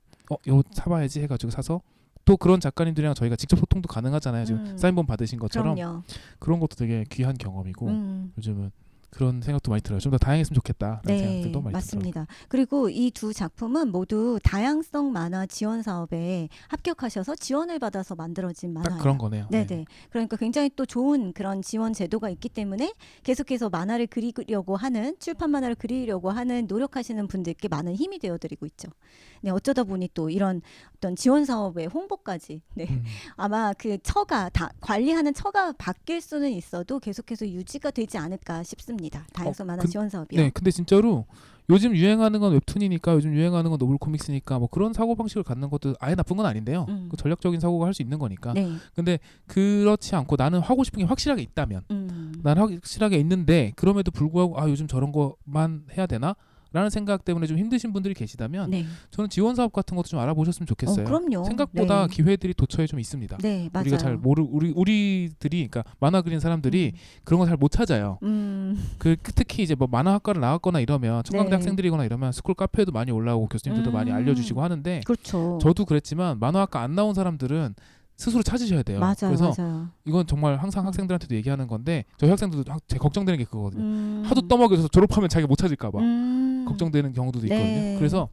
이거 사봐야지 해가지고 사서 또 그런 작가님들이랑 저희가 직접 소통도 가능하잖아요. 지금 사인본 받으신 것처럼 그럼요. 그런 것도 되게 귀한 경험이고 요즘은 그런 생각도 많이 들어요. 좀 더 다양했으면 좋겠다라는 생각들도 많이 맞습니다. 그리고 이 두 작품은 모두 다양성 만화 지원 사업에 합격하셔서 지원을 받아서 만들어진 만화예요. 딱 그런 거네요. 네네. 그러니까 굉장히 또 좋은 그런 지원 제도가 있기 때문에 계속해서 만화를 그리려고 하는 출판 만화를 그리려고 하는 노력하시는 분들께 많은 힘이 되어드리고 있죠. 네, 어쩌다 보니 또 이런 어떤 지원 사업의 홍보까지. 네. 아마 그 관리하는 처가 바뀔 수는 있어도 계속해서 유지가 되지 않을까 싶습니다. 합니다. 다양성 만화 그- 지원 사업이요. 네, 근데 진짜로 요즘 유행하는 건 웹툰이니까 요즘 유행하는 건 노블 코믹스니까 뭐 그런 사고 방식을 갖는 것도 아예 나쁜 건 아닌데요. 그 전략적인 사고가 할 수 있는 거니까. 네. 근데 그렇지 않고 나는 하고 싶은 게 확실하게 있다면, 음. 난 확실하게 있는데 그럼에도 불구하고 아 요즘 저런 거만 해야 되나? 라는 생각 때문에 좀 힘드신 분들이 계시다면 네. 저는 지원 사업 같은 것도 좀 알아보셨으면 좋겠어요. 그럼요. 생각보다 네. 기회들이 도처에 좀 있습니다. 네, 맞아요. 우리가 잘 우리들이 그러니까 만화 그리는 사람들이 그런 거 잘 못 찾아요. 그 특히 이제 뭐 만화학과를 나왔거나 이러면 청강대 네. 학생들이거나 이러면 스쿨 카페에도 많이 올라오고 교수님들도 많이 알려주시고 하는데 그렇죠. 저도 그랬지만 만화학과 안 나온 사람들은 스스로 찾으셔야 돼요. 맞아요, 그래서 맞아요. 이건 정말 항상 학생들한테도 얘기하는 건데 저희 학생들도 제 걱정되는 게 그거거든요. 하도 음. 떠먹여서 졸업하면 자기가 못 찾을까 봐 음. 걱정되는 경우도 네. 있거든요. 그래서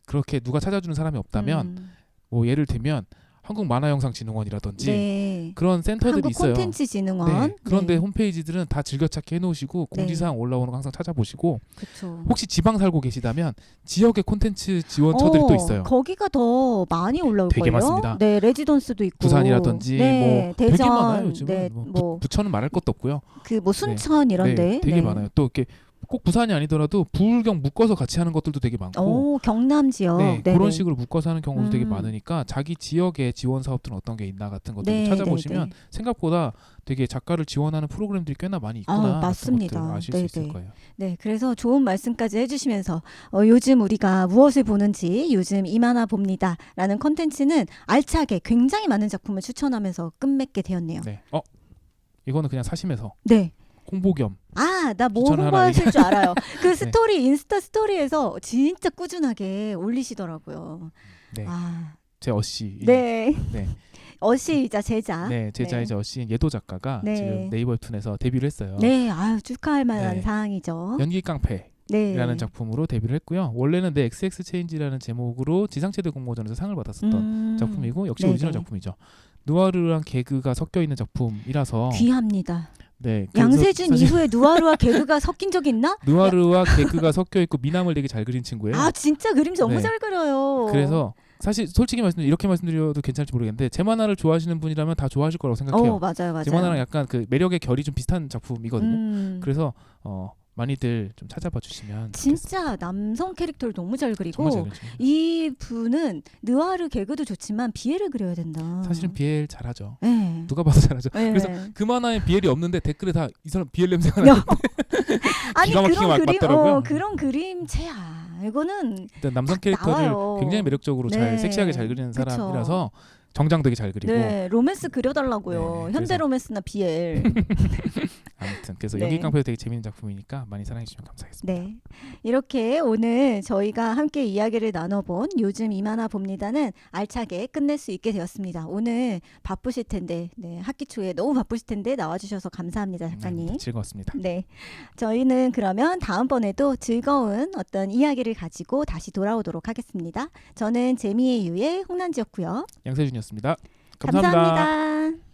그렇게 누가 찾아주는 사람이 없다면 뭐 예를 들면 한국만화영상진흥원이라든지 네. 그런 센터들이 있어요. 한국콘텐츠진흥원. 네. 그런데 네. 홈페이지들은 다 즐겨찾기 해놓으시고 공지사항 올라오는 거 항상 찾아보시고 그렇죠. 혹시 지방 살고 계시다면 지역의 콘텐츠 지원처들이 또 있어요. 거기가 더 많이 올라올 되게 거예요. 많습니다. 네, 레지던스도 있고. 부산이라든지 네, 뭐 대전, 되게 많아요. 요즘은 네, 뭐 부천은 말할 것도 없고요. 그 뭐 순천 이런데. 네, 되게 많아요. 또 이렇게 꼭 부산이 아니더라도 부울경 묶어서 같이 하는 것들도 되게 많고 오, 경남 지역. 네, 네네. 그런 식으로 묶어서 하는 경우도 되게 음. 많으니까 자기 지역의 지원 사업들은 어떤 게 있나 같은 것들 네, 찾아보시면 네, 네. 생각보다 되게 작가를 지원하는 프로그램들이 꽤나 많이 있구나 같은 맞습니다. 것들을 아실 네, 수 있을 네. 거예요. 네, 그래서 좋은 말씀까지 해주시면서 요즘 우리가 무엇을 보는지 요즘 이만화 봅니다라는 컨텐츠는 알차게 굉장히 많은 작품을 추천하면서 끝맺게 되었네요. 네. 이거는 그냥 사심해서 네. 홍보 겸 나 뭐 추천을 하나 홍보하실 줄 알아요. 그 네. 스토리 인스타 스토리에서 진짜 꾸준하게 올리시더라고요. 네. 아, 제 어씨 네. 네. 어시이자 제자. 네, 제자이자 어씨인 예도 작가가 네. 지금 네이버 웹툰에서 데뷔를 했어요. 네, 아유 축하할 만한 네. 사항이죠. 연기 깡패 네. 라는 작품으로 데뷔를 했고요. 원래는 The XX 체인지라는 제목으로 지상체대 공모전에서 상을 받았었던 작품이고 역시 네네. 오리지널 작품이죠. 누아르랑 개그가 섞여 있는 작품이라서 귀합니다. 네, 그래서 양세준 사실 이후에 누아르와 개그가 섞인 적 있나? 누아르와 개그가 섞여 있고 미남을 되게 잘 그린 친구예요. 아 진짜 그림 너무 네. 잘 그려요. 그래서 사실 솔직히 이렇게 말씀드려도 괜찮을지 모르겠는데 제 만화를 좋아하시는 분이라면 다 좋아하실 거라고 생각해요. 맞아요, 맞아요. 제 만화랑 약간 그 매력의 결이 좀 비슷한 작품이거든요. 그래서 그래서 많이들 좀 찾아봐 주시면 진짜 남성 캐릭터를 너무 잘 그리고 정말 잘 그린 친구예요. 이 분은 느와르 개그도 좋지만 비엘을 그려야 된다. 사실은 BL 잘하죠. 네. 누가 봐도 잘하죠. 네. 그래서 그 만화에 BL이 없는데 댓글에 다 이 사람 BL 냄새가 야. 나는데 아니 기가 막히게 그런 그림, 맞더라고요. 그런 그림체야. 이거는 일단 남성 딱 캐릭터를 나와요. 굉장히 매력적으로 네. 잘 섹시하게 잘 그리는 그쵸. 사람이라서 정장 되게 잘 그리고 네 로맨스 그려달라고요. 네, 현대 그래서- 로맨스나 BL. 아무튼 그래서 네. 연기 깡패도 되게 재밌는 작품이니까 많이 사랑해 주시면 감사하겠습니다. 네. 이렇게 오늘 저희가 함께 이야기를 나눠본 요즘 이만화 봅니다는 알차게 끝낼 수 있게 되었습니다. 오늘 바쁘실 텐데, 네, 학기 초에 너무 바쁘실 텐데 나와주셔서 감사합니다, 작가님. 즐거웠습니다. 네. 저희는 그러면 다음번에도 즐거운 어떤 이야기를 가지고 다시 돌아오도록 하겠습니다. 저는 재미의 유의 홍난지였고요. 양세준이었습니다. 감사합니다. 감사합니다.